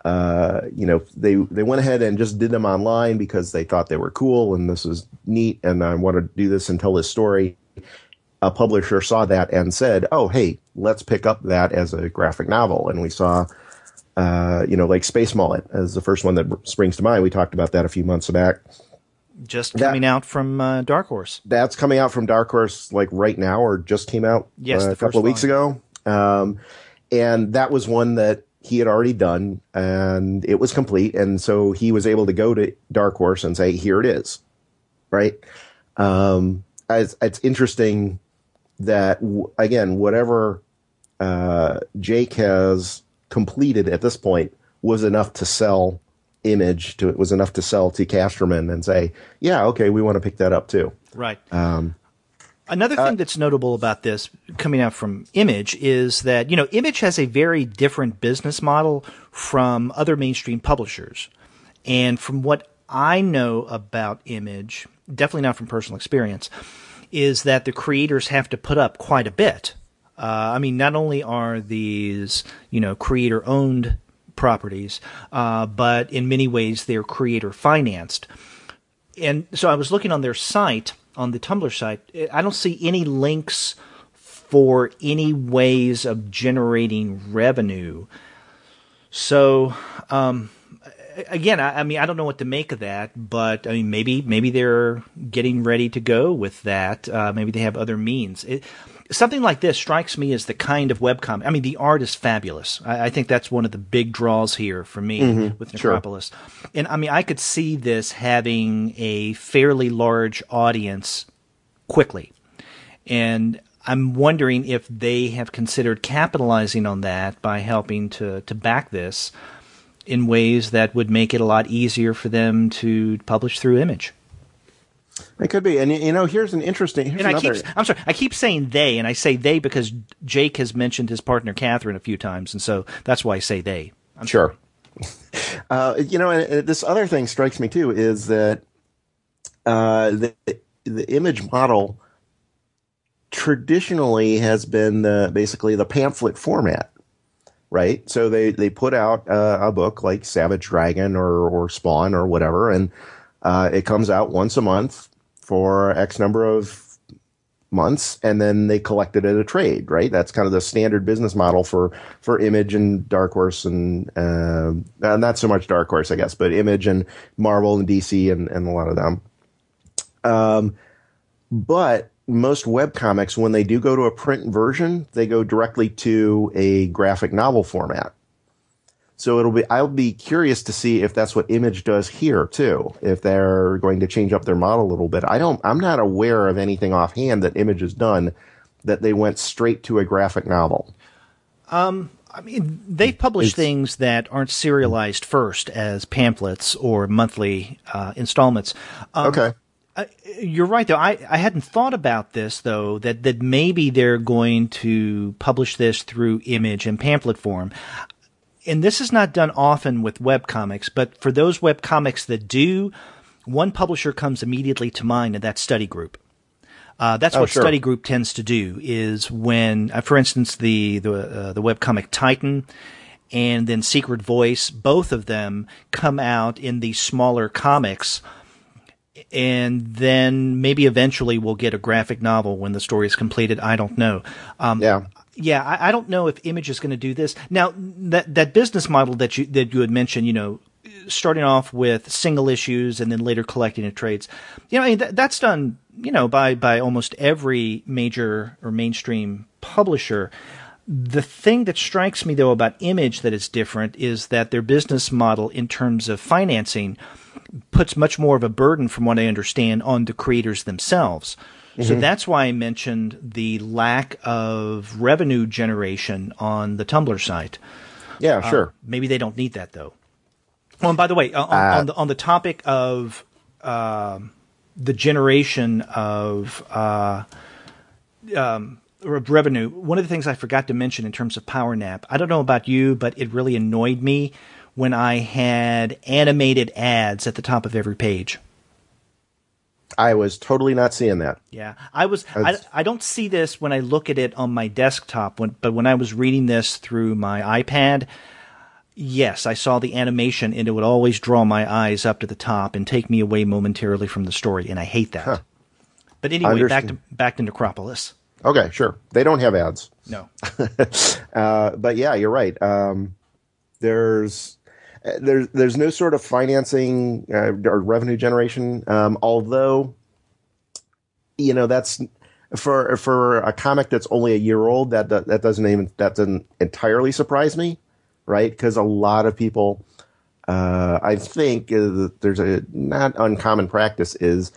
they went ahead and just did them online because they thought they were cool and this was neat and I want to do this and tell this story. A publisher saw that and said, "Oh, hey, let's pick up that as a graphic novel." And we saw, like Space Mullet as the first one that springs to mind. We talked about that a few months back. Just coming out from Dark Horse. That's coming out from Dark Horse like right now, or just came out a couple of weeks ago. And that was one that he had already done, and it was complete. And so he was able to go to Dark Horse and say, "Here it is." Right? It's interesting that, again, whatever Jake has completed at this point was enough to sell Image to, it was enough to sell to Casterman and say, "Yeah, okay, we want to pick that up too." Right. Another thing that's notable about this coming out from Image is that, Image has a very different business model from other mainstream publishers. And from what I know about Image, definitely not from personal experience, is that the creators have to put up quite a bit. Not only are these, creator-owned properties, but in many ways they're creator-financed. And so I was looking on their site, on the Tumblr site, I don't see any links for any ways of generating revenue. So, again, I don't know what to make of that, but maybe they're getting ready to go with that. Maybe they have other means. Something like this strikes me as the kind of webcomic. The art is fabulous. I think that's one of the big draws here for me with Necropolis. Sure. And I could see this having a fairly large audience quickly. And I'm wondering if they have considered capitalizing on that by helping to back this in ways that would make it a lot easier for them to publish through Image. It could be. And, here's an interesting... I keep saying they, and I say they because Jake has mentioned his partner Catherine a few times, and so that's why I say they. Sure. And this other thing strikes me, too, is that the Image model traditionally has been basically the pamphlet format, right? So they put out a book like Savage Dragon or Spawn or whatever, and it comes out once a month for X number of months, and then they collect it at a trade, right? That's kind of the standard business model for Image and Dark Horse and not so much Dark Horse, I guess, but Image and Marvel and DC and a lot of them. But most webcomics, when they do go to a print version, they go directly to a graphic novel format. So I'll be curious to see if that's what Image does here too, if they're going to change up their model a little bit. I'm not aware of anything offhand that Image has done that they went straight to a graphic novel. They publish things that aren't serialized first as pamphlets or monthly installments. Okay. You're right, though. I hadn't thought about this, though, that maybe they're going to publish this through Image and pamphlet form. And this is not done often with webcomics, but for those webcomics that do, one publisher comes immediately to mind, and that's Study Group. That's what Study Group tends to do is when, for instance, the webcomic Titan and then Secret Voice, both of them come out in these smaller comics, and then maybe eventually we'll get a graphic novel when the story is completed. I don't know. Yeah, I don't know if Image is going to do this. Now, that business model that you had mentioned, starting off with single issues and then later collecting in trades. I mean, that's done, by almost every major or mainstream publisher. The thing that strikes me, though, about Image that is different is that their business model in terms of financing puts much more of a burden, from what I understand, on the creators themselves. Mm-hmm. So that's why I mentioned the lack of revenue generation on the Tumblr site. Yeah, sure. Maybe they don't need that, though. Oh, and by the way, on the topic of the generation of revenue, one of the things I forgot to mention in terms of Power Nap, I don't know about you, but it really annoyed me when I had animated ads at the top of every page. I was totally not seeing that. Yeah, I don't see this when I look at it on my desktop, but when I was reading this through my iPad, yes, I saw the animation, and it would always draw my eyes up to the top and take me away momentarily from the story, and I hate that. Huh. But anyway, back to Necropolis. Okay, sure. They don't have ads. No. But yeah, you're right. There's no sort of financing or revenue generation. Although, that's for a comic that's only a year old, that doesn't entirely surprise me, right? Because a lot of people, I think there's a not uncommon practice is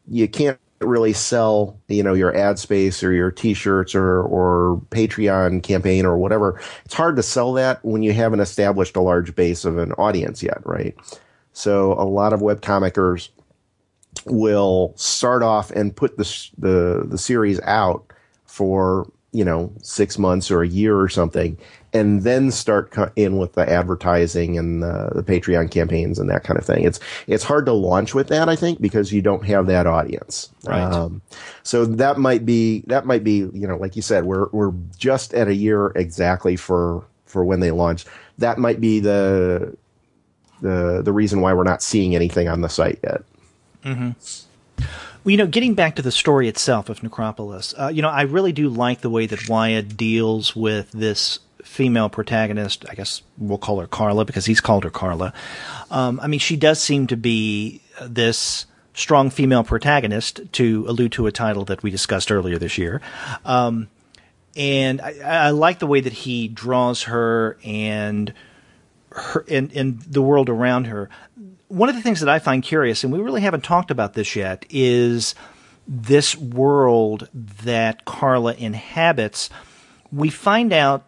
you can't really sell, your ad space or your T-shirts or Patreon campaign or whatever. It's hard to sell that when you haven't established a large base of an audience yet, right? So a lot of webcomickers will start off and put the series out for 6 months or a year or something, and then start in with the advertising and the Patreon campaigns and that kind of thing. It's hard to launch with that, I think, because you don't have that audience. Right. So that might be like you said, we're just at a year exactly for when they launch. That might be the reason why we're not seeing anything on the site yet. Mm-hmm. Well, getting back to the story itself of Necropolis, I really do like the way that Wyatt deals with this female protagonist. I guess we'll call her Carla because he's called her Carla. She does seem to be this strong female protagonist, to allude to a title that we discussed earlier this year. And I like the way that he draws her and the world around her. One of the things that I find curious, and we really haven't talked about this yet, is this world that Carla inhabits. We find out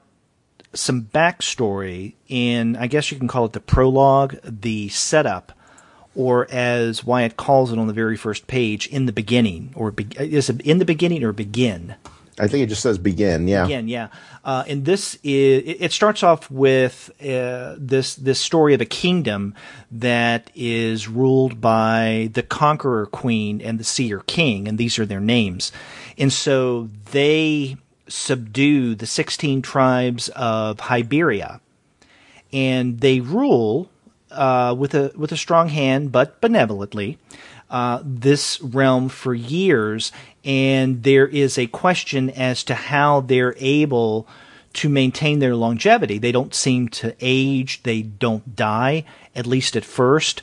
some backstory in, I guess you can call it the prologue, the setup, or as Wyatt calls it on the very first page, in the beginning. Or is it in the beginning or begin? I think it just says begin, yeah. Begin, yeah. And this it starts off with this story of a kingdom that is ruled by the Conqueror Queen and the Seer King, and these are their names. And so they subdue the 16 tribes of Hiberia, and they rule with a strong hand, but benevolently, this realm for years. And there is a question as to how they're able to maintain their longevity. They don't seem to age. They don't die, at least at first.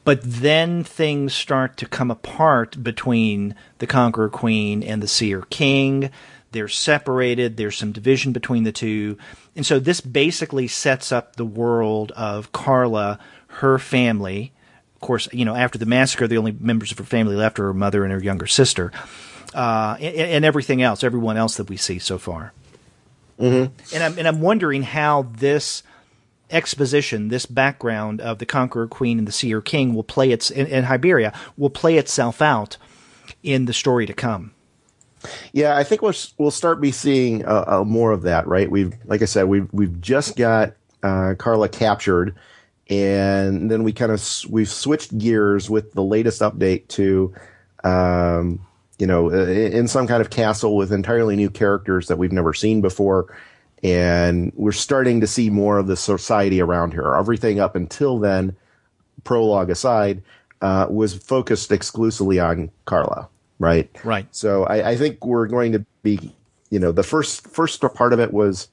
But then things start to come apart between the Conqueror Queen and the Seer King. They're separated. There's some division between the two. And so this basically sets up the world of Carla, her family. Of course, after the massacre, the only members of her family left are her mother and her younger sister, and everything else, everyone else that we see so far. Mm-hmm. And I'm wondering how this exposition, this background of the Conqueror Queen and the Seer King will play in Hiberia will play itself out in the story to come. Yeah, I think we'll start be seeing more of that, right? Like I said, we've just got Carla captured. And then we've switched gears with the latest update to, in some kind of castle with entirely new characters that we've never seen before. And we're starting to see more of the society around her. Everything up until then, prologue aside, was focused exclusively on Carla, right? Right. So I think we're going to be, the first part of it was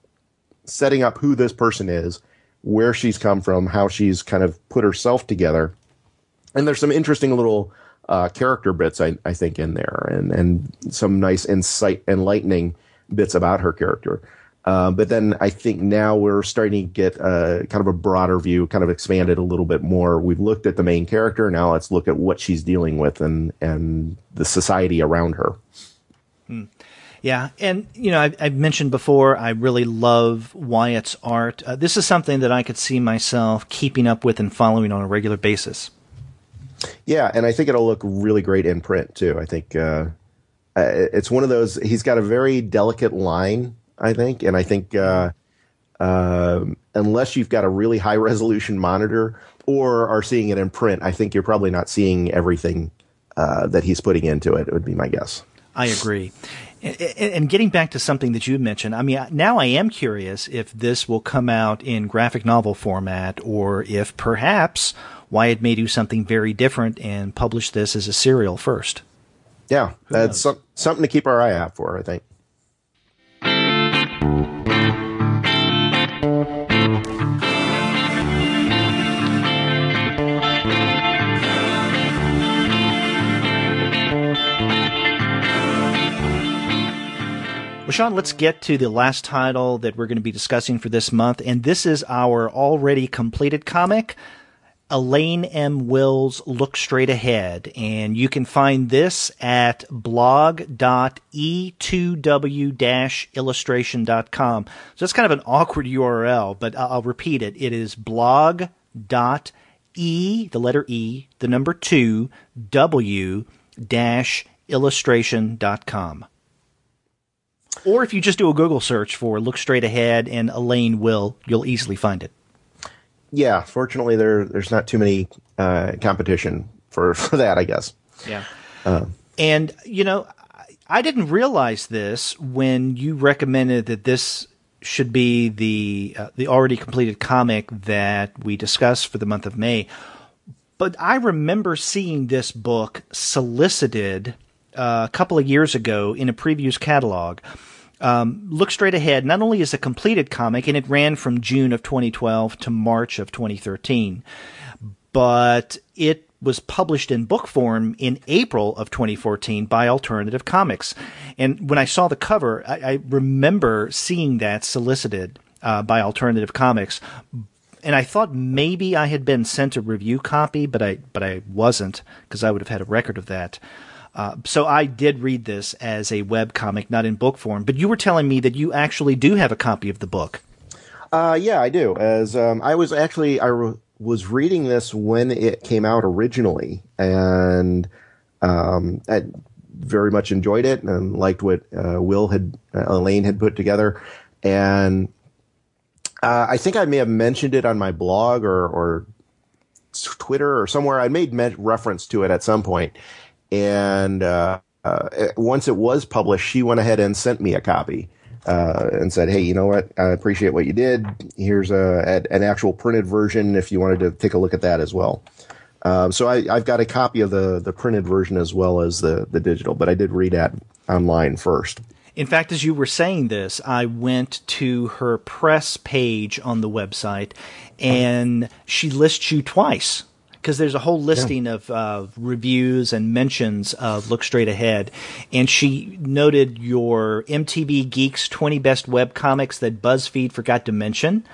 setting up who this person is. where she's come from, how she's kind of put herself together. And there's some interesting little character bits, I think, in there, and some nice enlightening bits about her character. But then I think now we're starting to get kind of a broader view, kind of expanded a little bit more. We've looked at the main character. Now let's look at what she's dealing with and the society around her. Yeah, and I've mentioned before, I really love Wyatt's art. This is something that I could see myself keeping up with and following on a regular basis. Yeah, and I think it'll look really great in print too. I think it's one of those. He's got a very delicate line, I think, and I think unless you've got a really high resolution monitor or are seeing it in print, I think you're probably not seeing everything that he's putting into it. It would be my guess. I agree. And getting back to something that you mentioned, I mean, now I am curious if this will come out in graphic novel format or if perhaps Wyatt may do something very different and publish this as a serial first. Yeah, that's something to keep our eye out for, I think. Well, Sean, let's get to the last title that we're going to be discussing for this month, and this is our already completed comic, Elaine M. Will's Look Straight Ahead, and you can find this at blog.e2w-illustration.com. So that's kind of an awkward URL, but I'll repeat it. It is blog.e, the letter E, the number 2, w-illustration.com. Or if you just do a Google search for Look Straight Ahead and Elaine Will, you'll easily find it. Yeah, fortunately, there's not too many competition for that, I guess. Yeah. And, I didn't realize this when you recommended that this should be the already completed comic that we discussed for the month of May. But I remember seeing this book solicited a couple of years ago in a previews catalog. Look Straight Ahead not only is a completed comic, and it ran from June of 2012 to March of 2013, but it was published in book form in April of 2014 by Alternative Comics. And when I saw the cover, I remember seeing that solicited by Alternative Comics, and I thought maybe I had been sent a review copy, but I wasn't, because I would have had a record of that. So I did read this as a webcomic, not in book form. But you were telling me that you actually do have a copy of the book. Yeah, I do. As I was reading this when it came out originally, and I very much enjoyed it and liked what Elaine had put together. And I think I may have mentioned it on my blog or Twitter or somewhere. I made reference to it at some point. And once it was published, she went ahead and sent me a copy and said, "Hey, you know what? I appreciate what you did. Here's an actual printed version if you wanted to take a look at that as well." So I've got a copy of the printed version as well as the digital, but I did read that online first. In fact, as you were saying this, I went to her press page on the website, and she lists you twice. Because there's a whole listing of reviews and mentions of Look Straight Ahead. And she noted your MTV Geeks 20 Best Webcomics that BuzzFeed forgot to mention.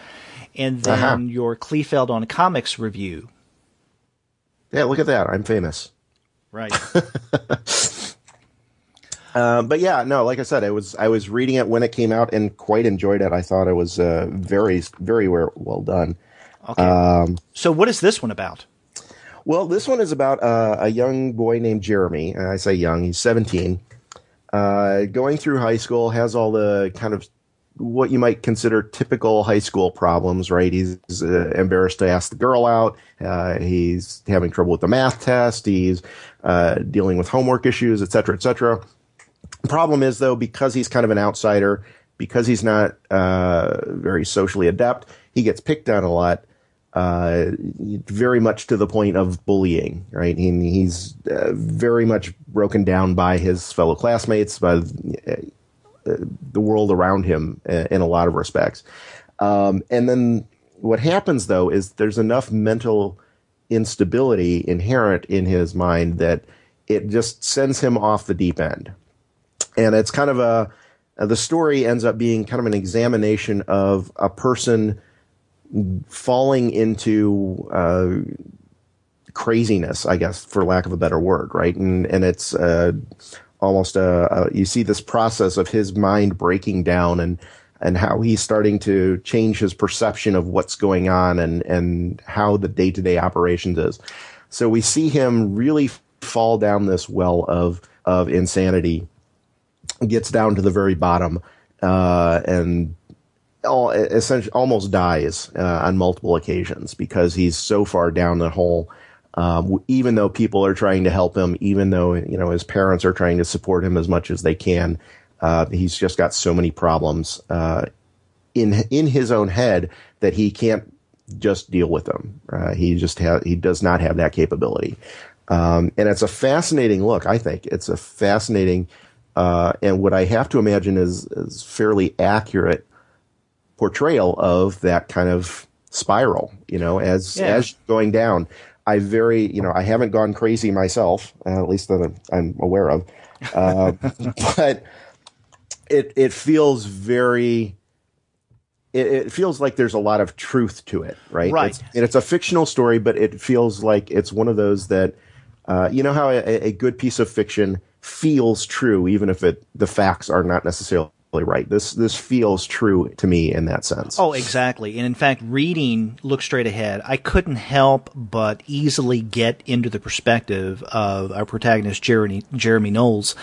And then your Kleefeld on Comics review. Yeah, look at that. I'm famous. Right. But yeah, no, like I said, I was reading it when it came out and quite enjoyed it. I thought it was very, very well done. Okay. So what is this one about? Well, this one is about a young boy named Jeremy. And I say young, he's 17, going through high school, has all the kind of what you might consider typical high school problems, right? He's embarrassed to ask the girl out. He's having trouble with the math test. He's dealing with homework issues, et cetera, et cetera. The problem is, though, because he's kind of an outsider, because he's not very socially adept, he gets picked on a lot. Very much to the point of bullying, right? He's very much broken down by his fellow classmates, by the world around him in a lot of respects. And then what happens though is there's enough mental instability inherent in his mind that it just sends him off the deep end. And it's kind of the story ends up being kind of an examination of a person falling into craziness, I guess, for lack of a better word, right? And it's almost you see this process of his mind breaking down and how he's starting to change his perception of what's going on and how the day-to-day operations is. So we see him really fall down this well of insanity, gets down to the very bottom, and essentially almost dies on multiple occasions because he's so far down the hole. Even though people are trying to help him, even though his parents are trying to support him as much as they can, he's just got so many problems in his own head that he can't just deal with them. He does not have that capability. And it's a fascinating look. I think it's a fascinating and what I have to imagine is fairly accurate portrayal of that kind of spiral. As going down. I haven't gone crazy myself, at least that I'm aware of. But it feels very, it feels like there's a lot of truth to it, right? Right. It's a fictional story, but it feels like it's one of those that, how a good piece of fiction feels true, even if the facts are not necessarily right. This feels true to me in that sense. Oh, exactly. And in fact, reading Look Straight Ahead, I couldn't help but easily get into the perspective of our protagonist, Jeremy Knowles.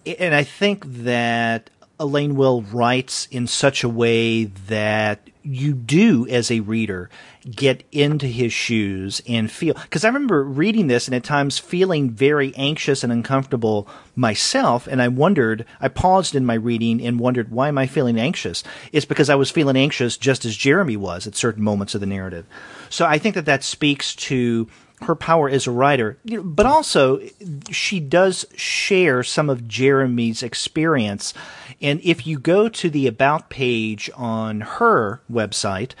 And I think that Elaine Will writes in such a way that you do, as a reader, get into his shoes and feel. Because I remember reading this and at times feeling very anxious and uncomfortable myself, and I paused in my reading and wondered, why am I feeling anxious? It's because I was feeling anxious just as Jeremy was at certain moments of the narrative. So I think that speaks to her power as a writer, but also she does share some of Jeremy's experience. And if you go to the About page on her website,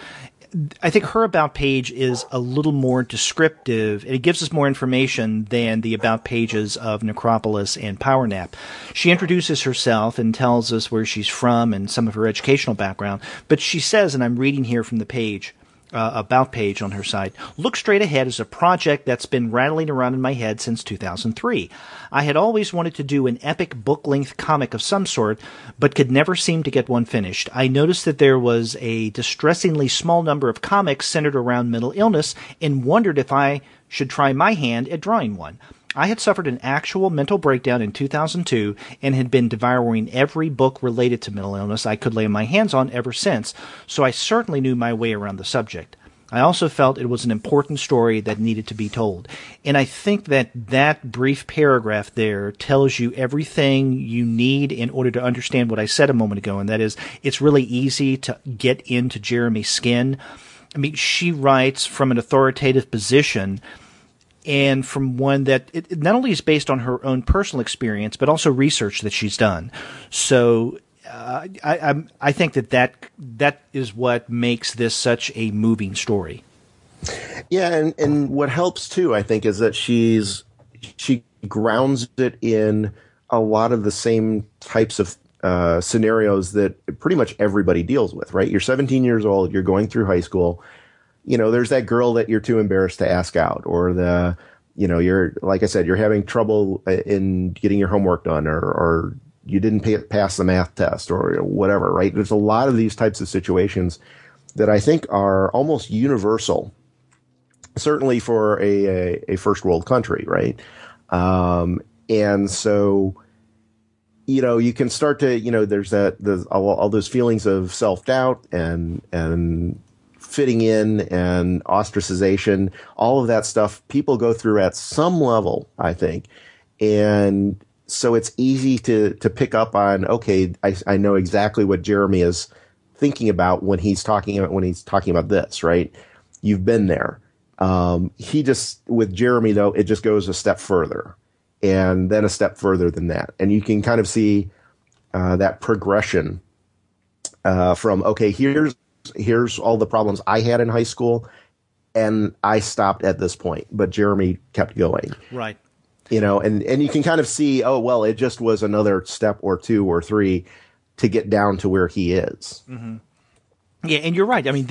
I think her About page is a little more descriptive. It gives us more information than the About pages of Necropolis and Power Nap. She introduces herself and tells us where she's from and some of her educational background. But she says, and I'm reading here from the page, About page on her site, Look Straight Ahead is a project that's been rattling around in my head since 2003. I had always wanted to do an epic book-length comic of some sort, but could never seem to get one finished. I noticed that there was a distressingly small number of comics centered around mental illness and wondered if I should try my hand at drawing one. I had suffered an actual mental breakdown in 2002 and had been devouring every book related to mental illness I could lay my hands on ever since, so I certainly knew my way around the subject. I also felt it was an important story that needed to be told. And I think that brief paragraph there tells you everything you need in order to understand what I said a moment ago, and that is, it's really easy to get into Jeremy's skin. I mean, she writes from an authoritative position, and from one that it not only is based on her own personal experience, but also research that she's done. So I think that is what makes this such a moving story. Yeah, and what helps too, I think, is that she grounds it in a lot of the same types of scenarios that pretty much everybody deals with, right? You're 17 years old, you're going through high school. There's that girl that you're too embarrassed to ask out, or you're, like I said, you're having trouble in getting your homework done, or you didn't pass the math test, or whatever, right? There's a lot of these types of situations that I think are almost universal, certainly for a first world country, right? And so, you can start to, there's all those feelings of self-doubt and fitting in and ostracization, all of that stuff people go through at some level, I think. And so it's easy to pick up on, okay, I know exactly what Jeremy is thinking about when he's talking about this, right? You've been there. With Jeremy though, it just goes a step further and then a step further than that. And you can kind of see that progression from, okay, here's here's all the problems I had in high school, and I stopped at this point, but Jeremy kept going. Right. And you can kind of see, oh, well, it just was another step or two or three to get down to where he is. Mm-hmm. Yeah, and you're right. I mean,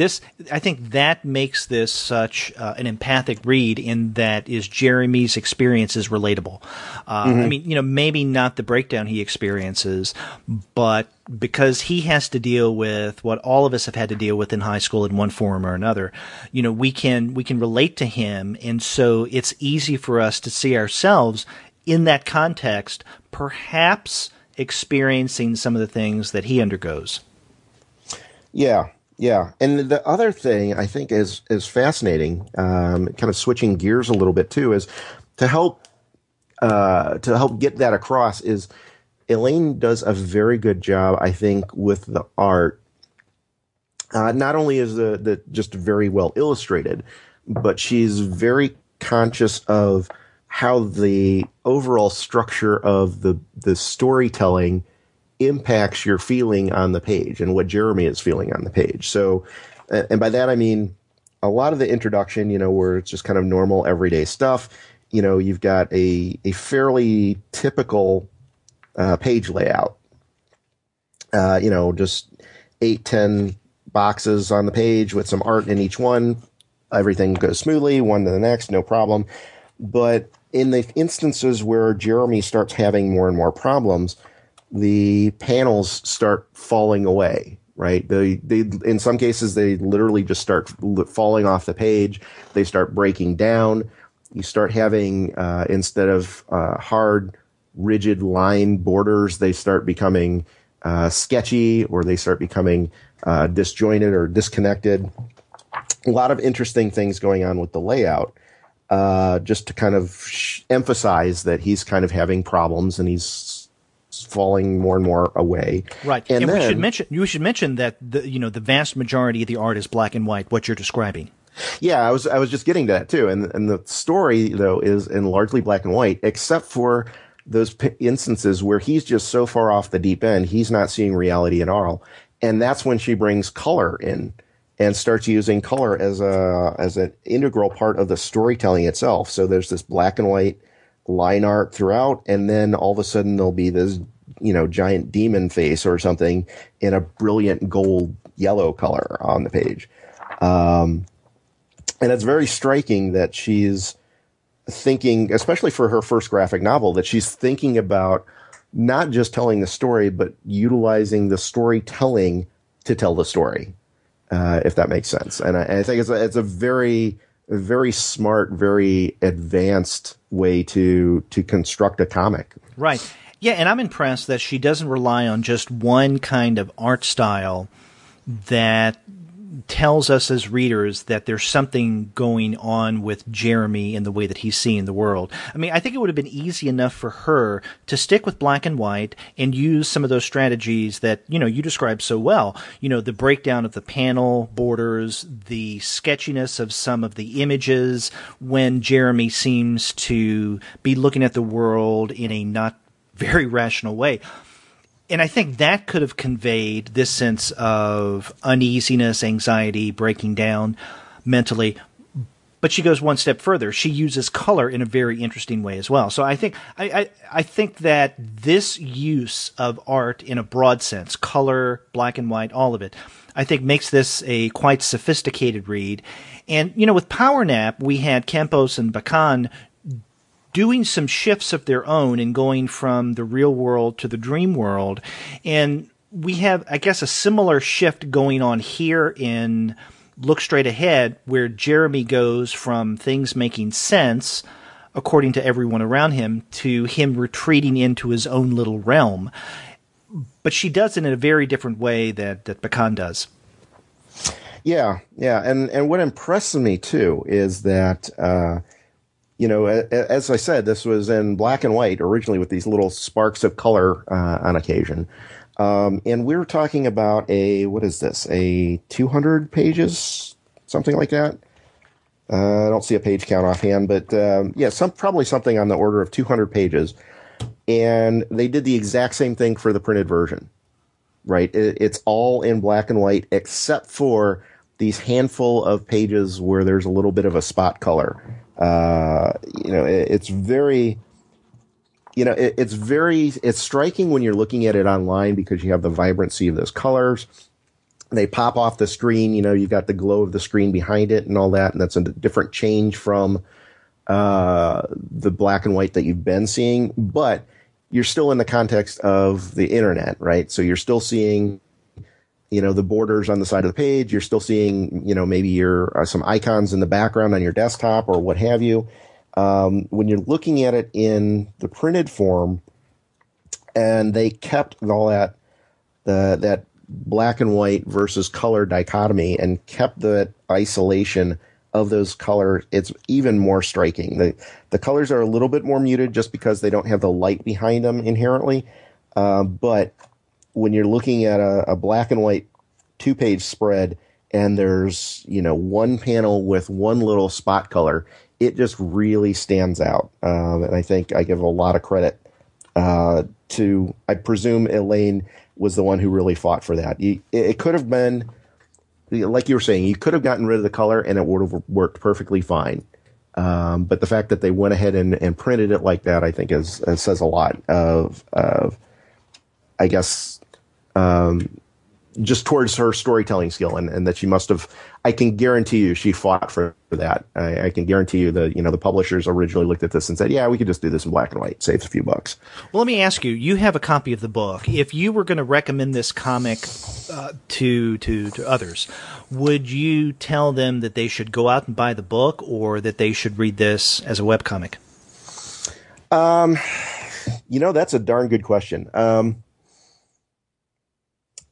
I think that makes this such an empathic read, in that is Jeremy's experience is relatable. I mean, maybe not the breakdown he experiences, but because he has to deal with what all of us have had to deal with in high school in one form or another, we can relate to him, and so it's easy for us to see ourselves in that context, perhaps experiencing some of the things that he undergoes. Yeah. Yeah, and the other thing I think is fascinating, kind of switching gears a little bit too, is to help get that across. Is Elaine does a very good job, I think, with the art. Not only is the just very well illustrated, but she's very conscious of how the overall structure of the storytelling impacts your feeling on the page and what Jeremy is feeling on the page. So, and by that I mean a lot of the introduction, where it's just kind of normal everyday stuff. You've got a fairly typical page layout. Just 8-10 boxes on the page with some art in each one. Everything goes smoothly, one to the next, no problem. But in the instances where Jeremy starts having more and more problems, the panels start falling away, right? They in some cases, they literally just start falling off the page. They start breaking down. You start having, instead of hard, rigid line borders, they start becoming sketchy, or they start becoming disjointed or disconnected. A lot of interesting things going on with the layout, just to kind of emphasize that he's kind of having problems and he's falling more and more away. Right. And then, we should mention that the vast majority of the art is black and white, what you're describing. Yeah, I was just getting to that too. And the story though is in largely black and white, except for those instances where he's just so far off the deep end, he's not seeing reality at all. And that's when she brings color in and starts using color as an integral part of the storytelling itself. So there's this black and white line art throughout, and then all of a sudden there'll be this, giant demon face or something in a brilliant gold yellow color on the page. And it's very striking that she's thinking, especially for her first graphic novel, that she's thinking about not just telling the story, but utilizing the storytelling to tell the story, if that makes sense. And I think it's a very, very smart, very advanced way to construct a comic. Right. Yeah, and I'm impressed that she doesn't rely on just one kind of art style that tells us as readers that there's something going on with Jeremy in the way that he's seeing the world. I mean, I think it would have been easy enough for her to stick with black and white and use some of those strategies that, you described so well. The breakdown of the panel borders, the sketchiness of some of the images when Jeremy seems to be looking at the world in a not very rational way. And I think that could have conveyed this sense of uneasiness, anxiety, breaking down mentally. But she goes one step further. She uses color in a very interesting way as well. So I think I think that this use of art in a broad sense, color, black and white, all of it, I think makes this a quite sophisticated read. And, with Power Nap, we had Campos and Bachan doing some shifts of their own and going from the real world to the dream world. And we have, I guess, a similar shift going on here in Look Straight Ahead, where Jeremy goes from things making sense, according to everyone around him, to him retreating into his own little realm. But she does it in a very different way that Bachan does. Yeah. And what impresses me, too, is that as I said, this was in black and white originally with these little sparks of color on occasion. And we're talking about a 200 pages, something like that. I don't see a page count offhand, but probably something on the order of 200 pages. And they did the exact same thing for the printed version. right? It's all in black and white except for these handful of pages where there's a little bit of a spot color. It's very, it's striking when you're looking at it online because you have the vibrancy of those colors. They pop off the screen, you've got the glow of the screen behind it and all that. And that's a different change from, the black and white that you've been seeing, but you're still in the context of the internet, right? So you're still seeing, the borders on the side of the page. You're still seeing, maybe some icons in the background on your desktop or what have you. When you're looking at it in the printed form, and they kept all that black and white versus color dichotomy and kept the isolation of those colors, it's even more striking. The colors are a little bit more muted just because they don't have the light behind them inherently. But when you're looking at a black and white 2-page spread and there's, one panel with one little spot color, it just really stands out. And I think I give a lot of credit to, I presume Elaine was the one who really fought for that. It could have been, like you were saying, you could have gotten rid of the color and it would have worked perfectly fine. But the fact that they went ahead and printed it like that, I think says a lot of I guess, just towards her storytelling skill and that she must have, I can guarantee you she fought for that. I can guarantee you the publishers originally looked at this and said, yeah, we could just do this in black and white, saves a few bucks. Well, let me ask you, you have a copy of the book. If you were going to recommend this comic to others, would you tell them that they should go out and buy the book or that they should read this as a webcomic? That's a darn good question.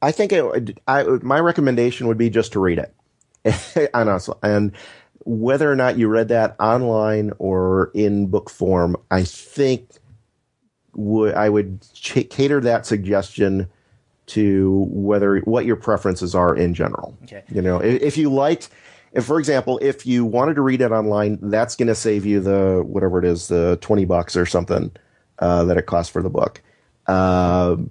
I think my recommendation would be just to read it, honestly. And whether or not you read that online or in book form, I think I would cater that suggestion to what your preferences are in general. Okay. If, for example, if you wanted to read it online, that's going to save you the $20 or something that it costs for the book. And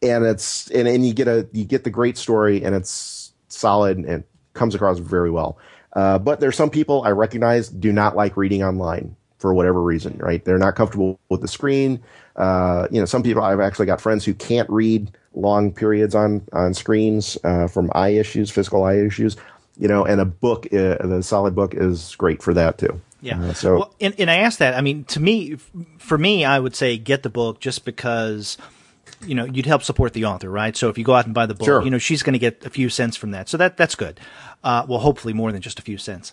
you get the great story and it's solid and comes across very well. But there's some people I recognize do not like reading online for whatever reason, right? They're not comfortable with the screen. Some people, I've actually got friends who can't read long periods on screens, from physical eye issues, and a book, the solid book is great for that too. Yeah. And I asked that, for me, I would say get the book just because, you'd help support the author, right? So if you go out and buy the book, sure, she's going to get a few cents from that. So that's good. Hopefully more than just a few cents.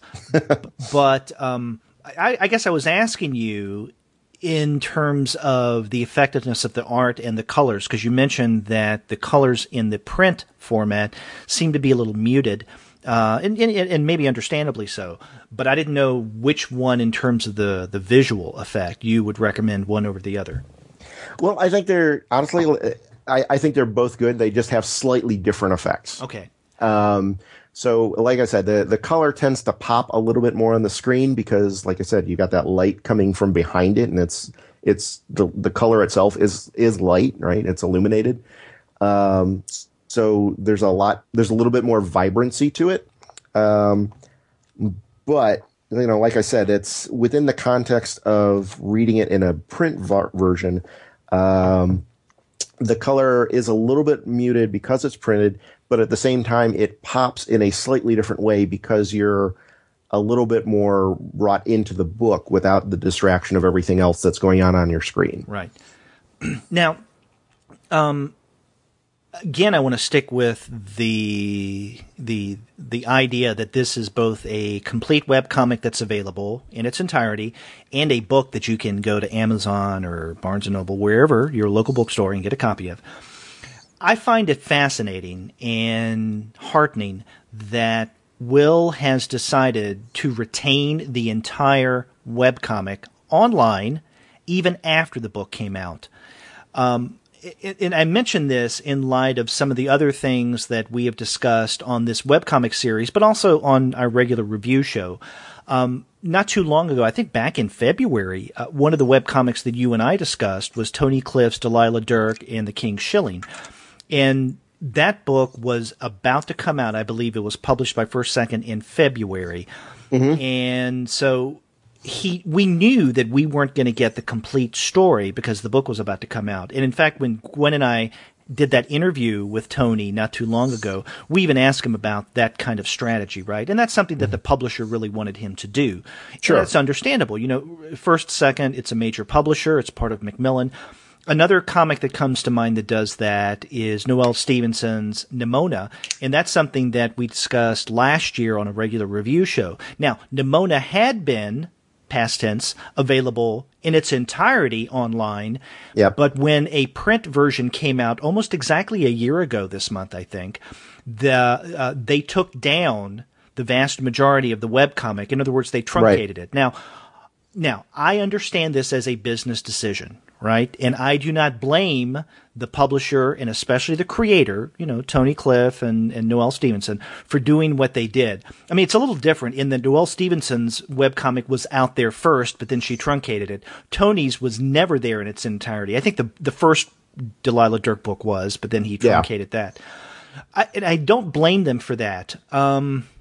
But I guess I was asking you in terms of the effectiveness of the art and the colors, because you mentioned that the colors in the print format seem to be a little muted, and maybe understandably so. But I didn't know which one, in terms of the visual effect, you would recommend one over the other. Well, I think they're honestly, I think they're both good. They just have slightly different effects. Okay. So, like I said, the color tends to pop a little bit more on the screen because, like I said, you got that light coming from behind it, and it's the color itself is light, right? It's illuminated. So there's a little bit more vibrancy to it. But like I said, it's within the context of reading it in a print version. The color is a little bit muted because it's printed, but at the same time, it pops in a slightly different way because you're a little bit more brought into the book without the distraction of everything else that's going on your screen. Right. Now, again, I want to stick with the idea that this is both a complete webcomic that's available in its entirety and a book that you can go to Amazon or Barnes & Noble, wherever, your local bookstore, and get a copy of. I find it fascinating and heartening that Will has decided to retain the entire webcomic online even after the book came out. And I mention this in light of some of the other things that we have discussed on this webcomic series, but also on our regular review show. Not too long ago, I think back in February, one of the webcomics that you and I discussed was Tony Cliff's Delilah Dirk and the King's Shilling. And that book was about to come out. I believe it was published by First Second in February. And so we knew that we weren't going to get the complete story because the book was about to come out. And in fact, when Gwen and I did that interview with Tony not too long ago, we even asked him about that kind of strategy, right? And that's something that the publisher really wanted him to do. Sure. And that's understandable. You know, First Second, it's a major publisher. It's part of Macmillan. Another comic that comes to mind that does that is Noelle Stevenson's Nimona, and that's something that we discussed last year on a regular review show. Now, Nimona had been, past tense, available in its entirety online, but when a print version came out almost exactly a year ago this month, I think, they took down the vast majority of the webcomic. In other words, they truncated it. Now, I understand this as a business decision, right? And I do not blame the publisher and especially the creator, you know, Tony Cliff and Noelle Stevenson, for doing what they did. I mean, it's a little different in that Noelle Stevenson's webcomic was out there first, but then she truncated it. Tony's was never there in its entirety. I think the first Delilah Dirk book was, but then he truncated that. And I don't blame them for that,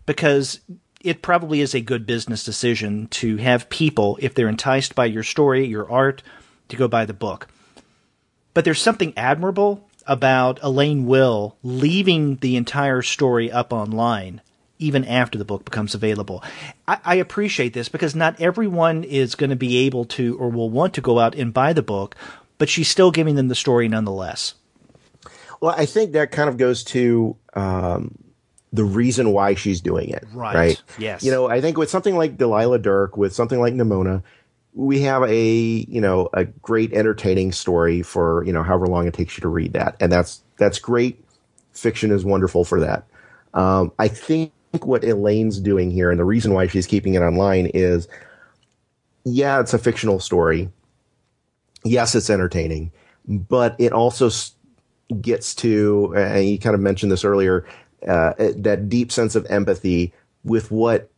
because it probably is a good business decision to have people, if they're enticed by your story, your art, to go buy the book. But there's something admirable about Elaine Will leaving the entire story up online even after the book becomes available. I appreciate this because not everyone is going to be able to or will want to go out and buy the book, but she's still giving them the story nonetheless. Well, I think that kind of goes to the reason why she's doing it. Right. Yes. You know, I think with something like Delilah Dirk, with something like Nimona, we have a great entertaining story for, however long it takes you to read that. And that's great. Fiction is wonderful for that. I think what Elaine's doing here and the reason why she's keeping it online is, it's a fictional story. Yes, it's entertaining, but it also gets to, and you kind of mentioned this earlier, that deep sense of empathy with what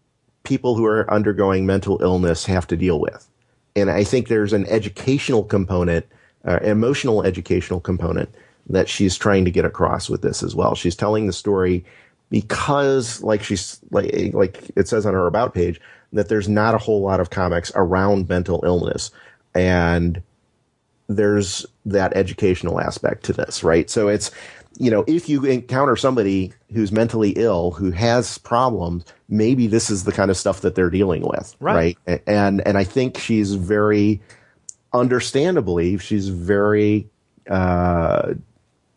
people who are undergoing mental illness have to deal with. And I think there's an educational component, emotional educational component that she's trying to get across with this as well. She's telling the story because, like it says on her About page, that there's not a whole lot of comics around mental illness. And there's that educational aspect to this, right? So it's, if you encounter somebody who's mentally ill, who has problems, maybe this is the kind of stuff that they're dealing with, right? And I think she's very, understandably, she's very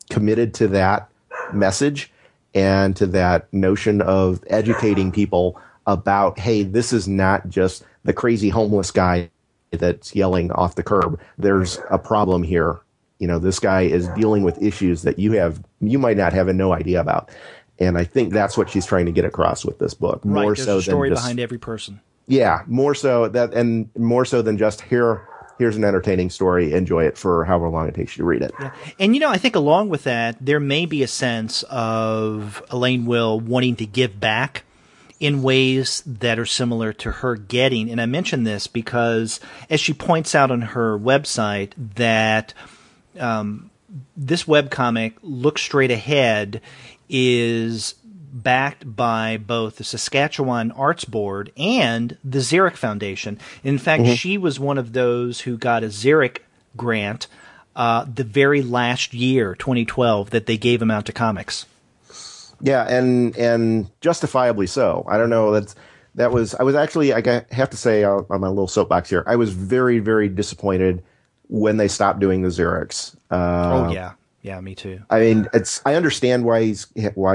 committed to that message and to that notion of educating people about, hey, this is not just the crazy homeless guy that's yelling off the curb. There's a problem here. This guy is dealing with issues that you might not have no idea about. And I think that's what she's trying to get across with this book. Right, more there's so a story than just, behind every person. Yeah, more so than just here's an entertaining story. Enjoy it for however long it takes you to read it. Yeah. And I think along with that, there may be a sense of Elaine Will wanting to give back in ways that are similar to her getting. And I mention this because, as she points out on her website, that this webcomic, Look Straight Ahead, is backed by both the Saskatchewan Arts Board and the Xeric Foundation. In fact, she was one of those who got a Xeric grant the very last year, 2012, that they gave them out to comics. Yeah, and justifiably so. I don't know. I was actually, I have to say on my little soapbox here, I was very, very disappointed when they stopped doing the Xerics. Yeah, me too. I mean, I understand why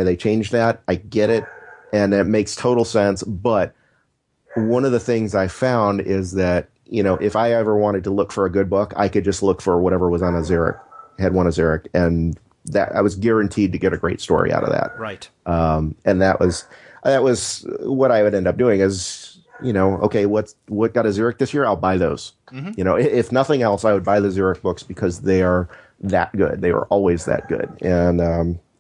they changed that. I get it, and it makes total sense. But one of the things I found is that, if I ever wanted to look for a good book, I could just look for whatever was on a Xeric, had one a Xeric, and that I was guaranteed to get a great story out of that. Right. And that was what I would end up doing is, okay, what got a Xeric this year? I'll buy those. If nothing else, I would buy the Xeric books because they are that good. They were always that good. And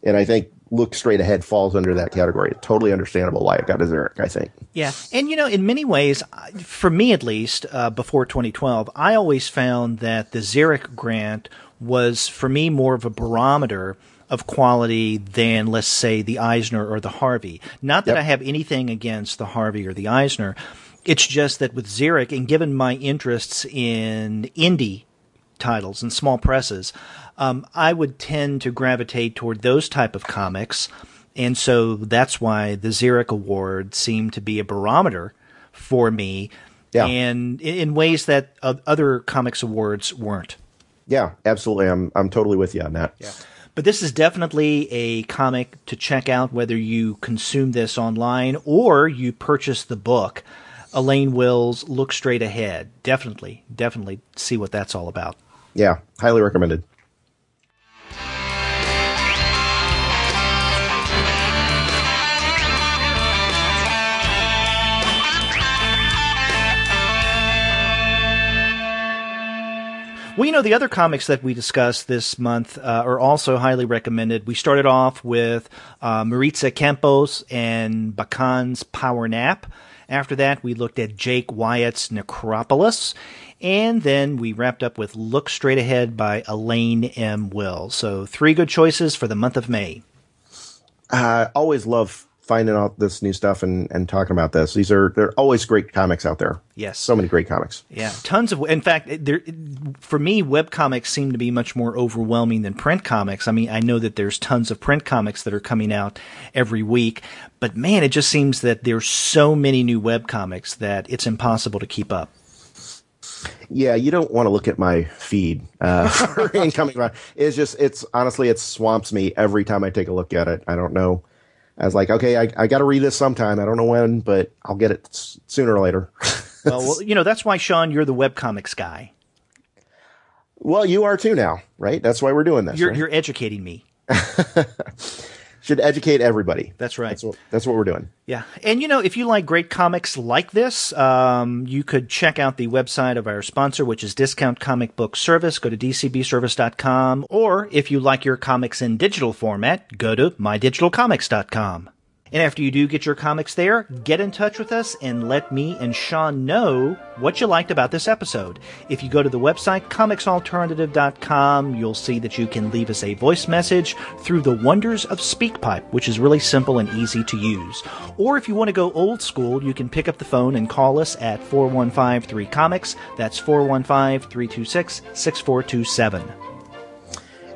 I think Look Straight Ahead falls under that category. It's totally understandable why it got a Xeric, I think. Yeah. And, in many ways, for me at least, before 2012, I always found that the Xeric grant was, for me, more of a barometer of quality than, let's say, the Eisner or the Harvey. Not that Yep. I have anything against the Harvey or the Eisner. It's just that with Xeric, and given my interests in indie titles and small presses, I would tend to gravitate toward those type of comics. And so that's why the Xeric Award seemed to be a barometer for me, and in ways that other comics awards weren't. Yeah, absolutely. I'm totally with you on that. Yeah. But this is definitely a comic to check out, whether you consume this online or you purchase the book. Elaine Will's Look Straight Ahead. Definitely see what that's all about. Yeah, highly recommended. Well, the other comics that we discussed this month are also highly recommended. We started off with Maritza Campos and Bachan's Power Nap. After that, we looked at Jake Wyatt's Necropolis. And then we wrapped up with Look Straight Ahead by Elaine M. Will. So 3 good choices for the month of May. I always love finding out this new stuff and talking about this. They're always great comics out there. Yes. So many great comics. Yeah, tons of. In fact, for me, webcomics seem to be much more overwhelming than print comics. I mean, I know that there's tons of print comics that are coming out every week, but man, it just seems that there's so many new webcomics that it's impossible to keep up. Yeah, you don't want to look at my feed for incoming. It's honestly, it swamps me every time I take a look at it. I don't know. I was like, okay, I got to read this sometime. I don't know when, but I'll get it sooner or later. Well, that's why, Sean, you're the webcomics guy. Well, you are too now, right? That's why we're doing this. You're educating me. Should educate everybody. That's right. That's what we're doing. Yeah. And, if you like great comics like this, you could check out the website of our sponsor, which is Discount Comic Book Service. Go to dcbservice.com. Or if you like your comics in digital format, go to mydigitalcomics.com. And after you do get your comics there, get in touch with us and let me and Sean know what you liked about this episode. If you go to the website, comicsalternative.com, you'll see that you can leave us a voice message through the wonders of SpeakPipe, which is really simple and easy to use. Or if you want to go old school, you can pick up the phone and call us at 415-3-COMICS. That's 415-326-6427.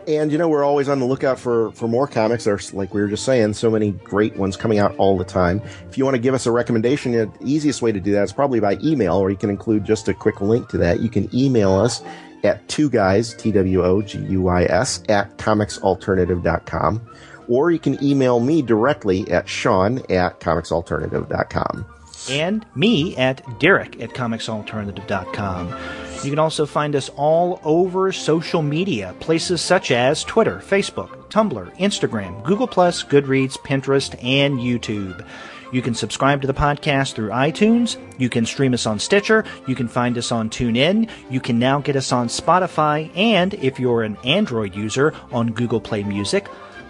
And, we're always on the lookout for more comics. There's, like we were just saying, so many great ones coming out all the time. If you want to give us a recommendation, the easiest way to do that is probably by email, or you can include just a quick link to that. You can email us at twoguys, TWOGUYS, at comicsalternative.com. Or you can email me directly at Sean at comicsalternative.com. And me at Derek at comicsalternative.com. You can also find us all over social media, places such as Twitter, Facebook, Tumblr, Instagram, Google+, Goodreads, Pinterest, and YouTube. You can subscribe to the podcast through iTunes. You can stream us on Stitcher. You can find us on TuneIn. You can now get us on Spotify, and if you're an Android user, on Google Play Music.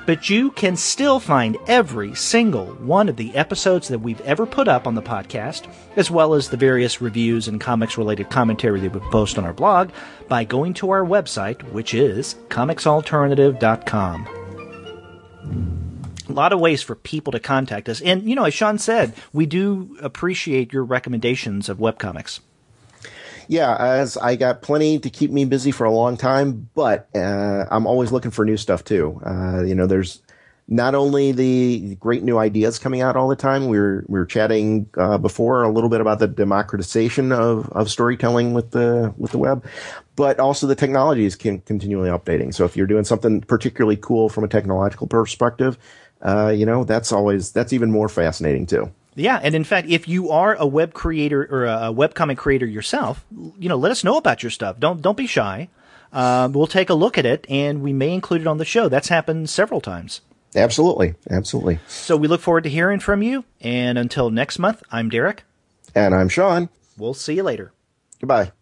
But you can still find every single one of the episodes that we've ever put up on the podcast, as well as the various reviews and comics-related commentary that we post on our blog, by going to our website, which is comicsalternative.com. A lot of ways for people to contact us. And, as Sean said, we do appreciate your recommendations of webcomics. Yeah, as I got plenty to keep me busy for a long time, but I'm always looking for new stuff too. There's not only the great new ideas coming out all the time. We were chatting before a little bit about the democratization of storytelling with the web, but also the technology is continually updating. So if you're doing something particularly cool from a technological perspective, that's even more fascinating too. Yeah, and in fact, if you are a web creator or a webcomic creator yourself, let us know about your stuff. Don't be shy. We'll take a look at it, and we may include it on the show. That's happened several times. Absolutely. Absolutely. So we look forward to hearing from you, and until next month, I'm Derek. And I'm Sean. We'll see you later. Goodbye.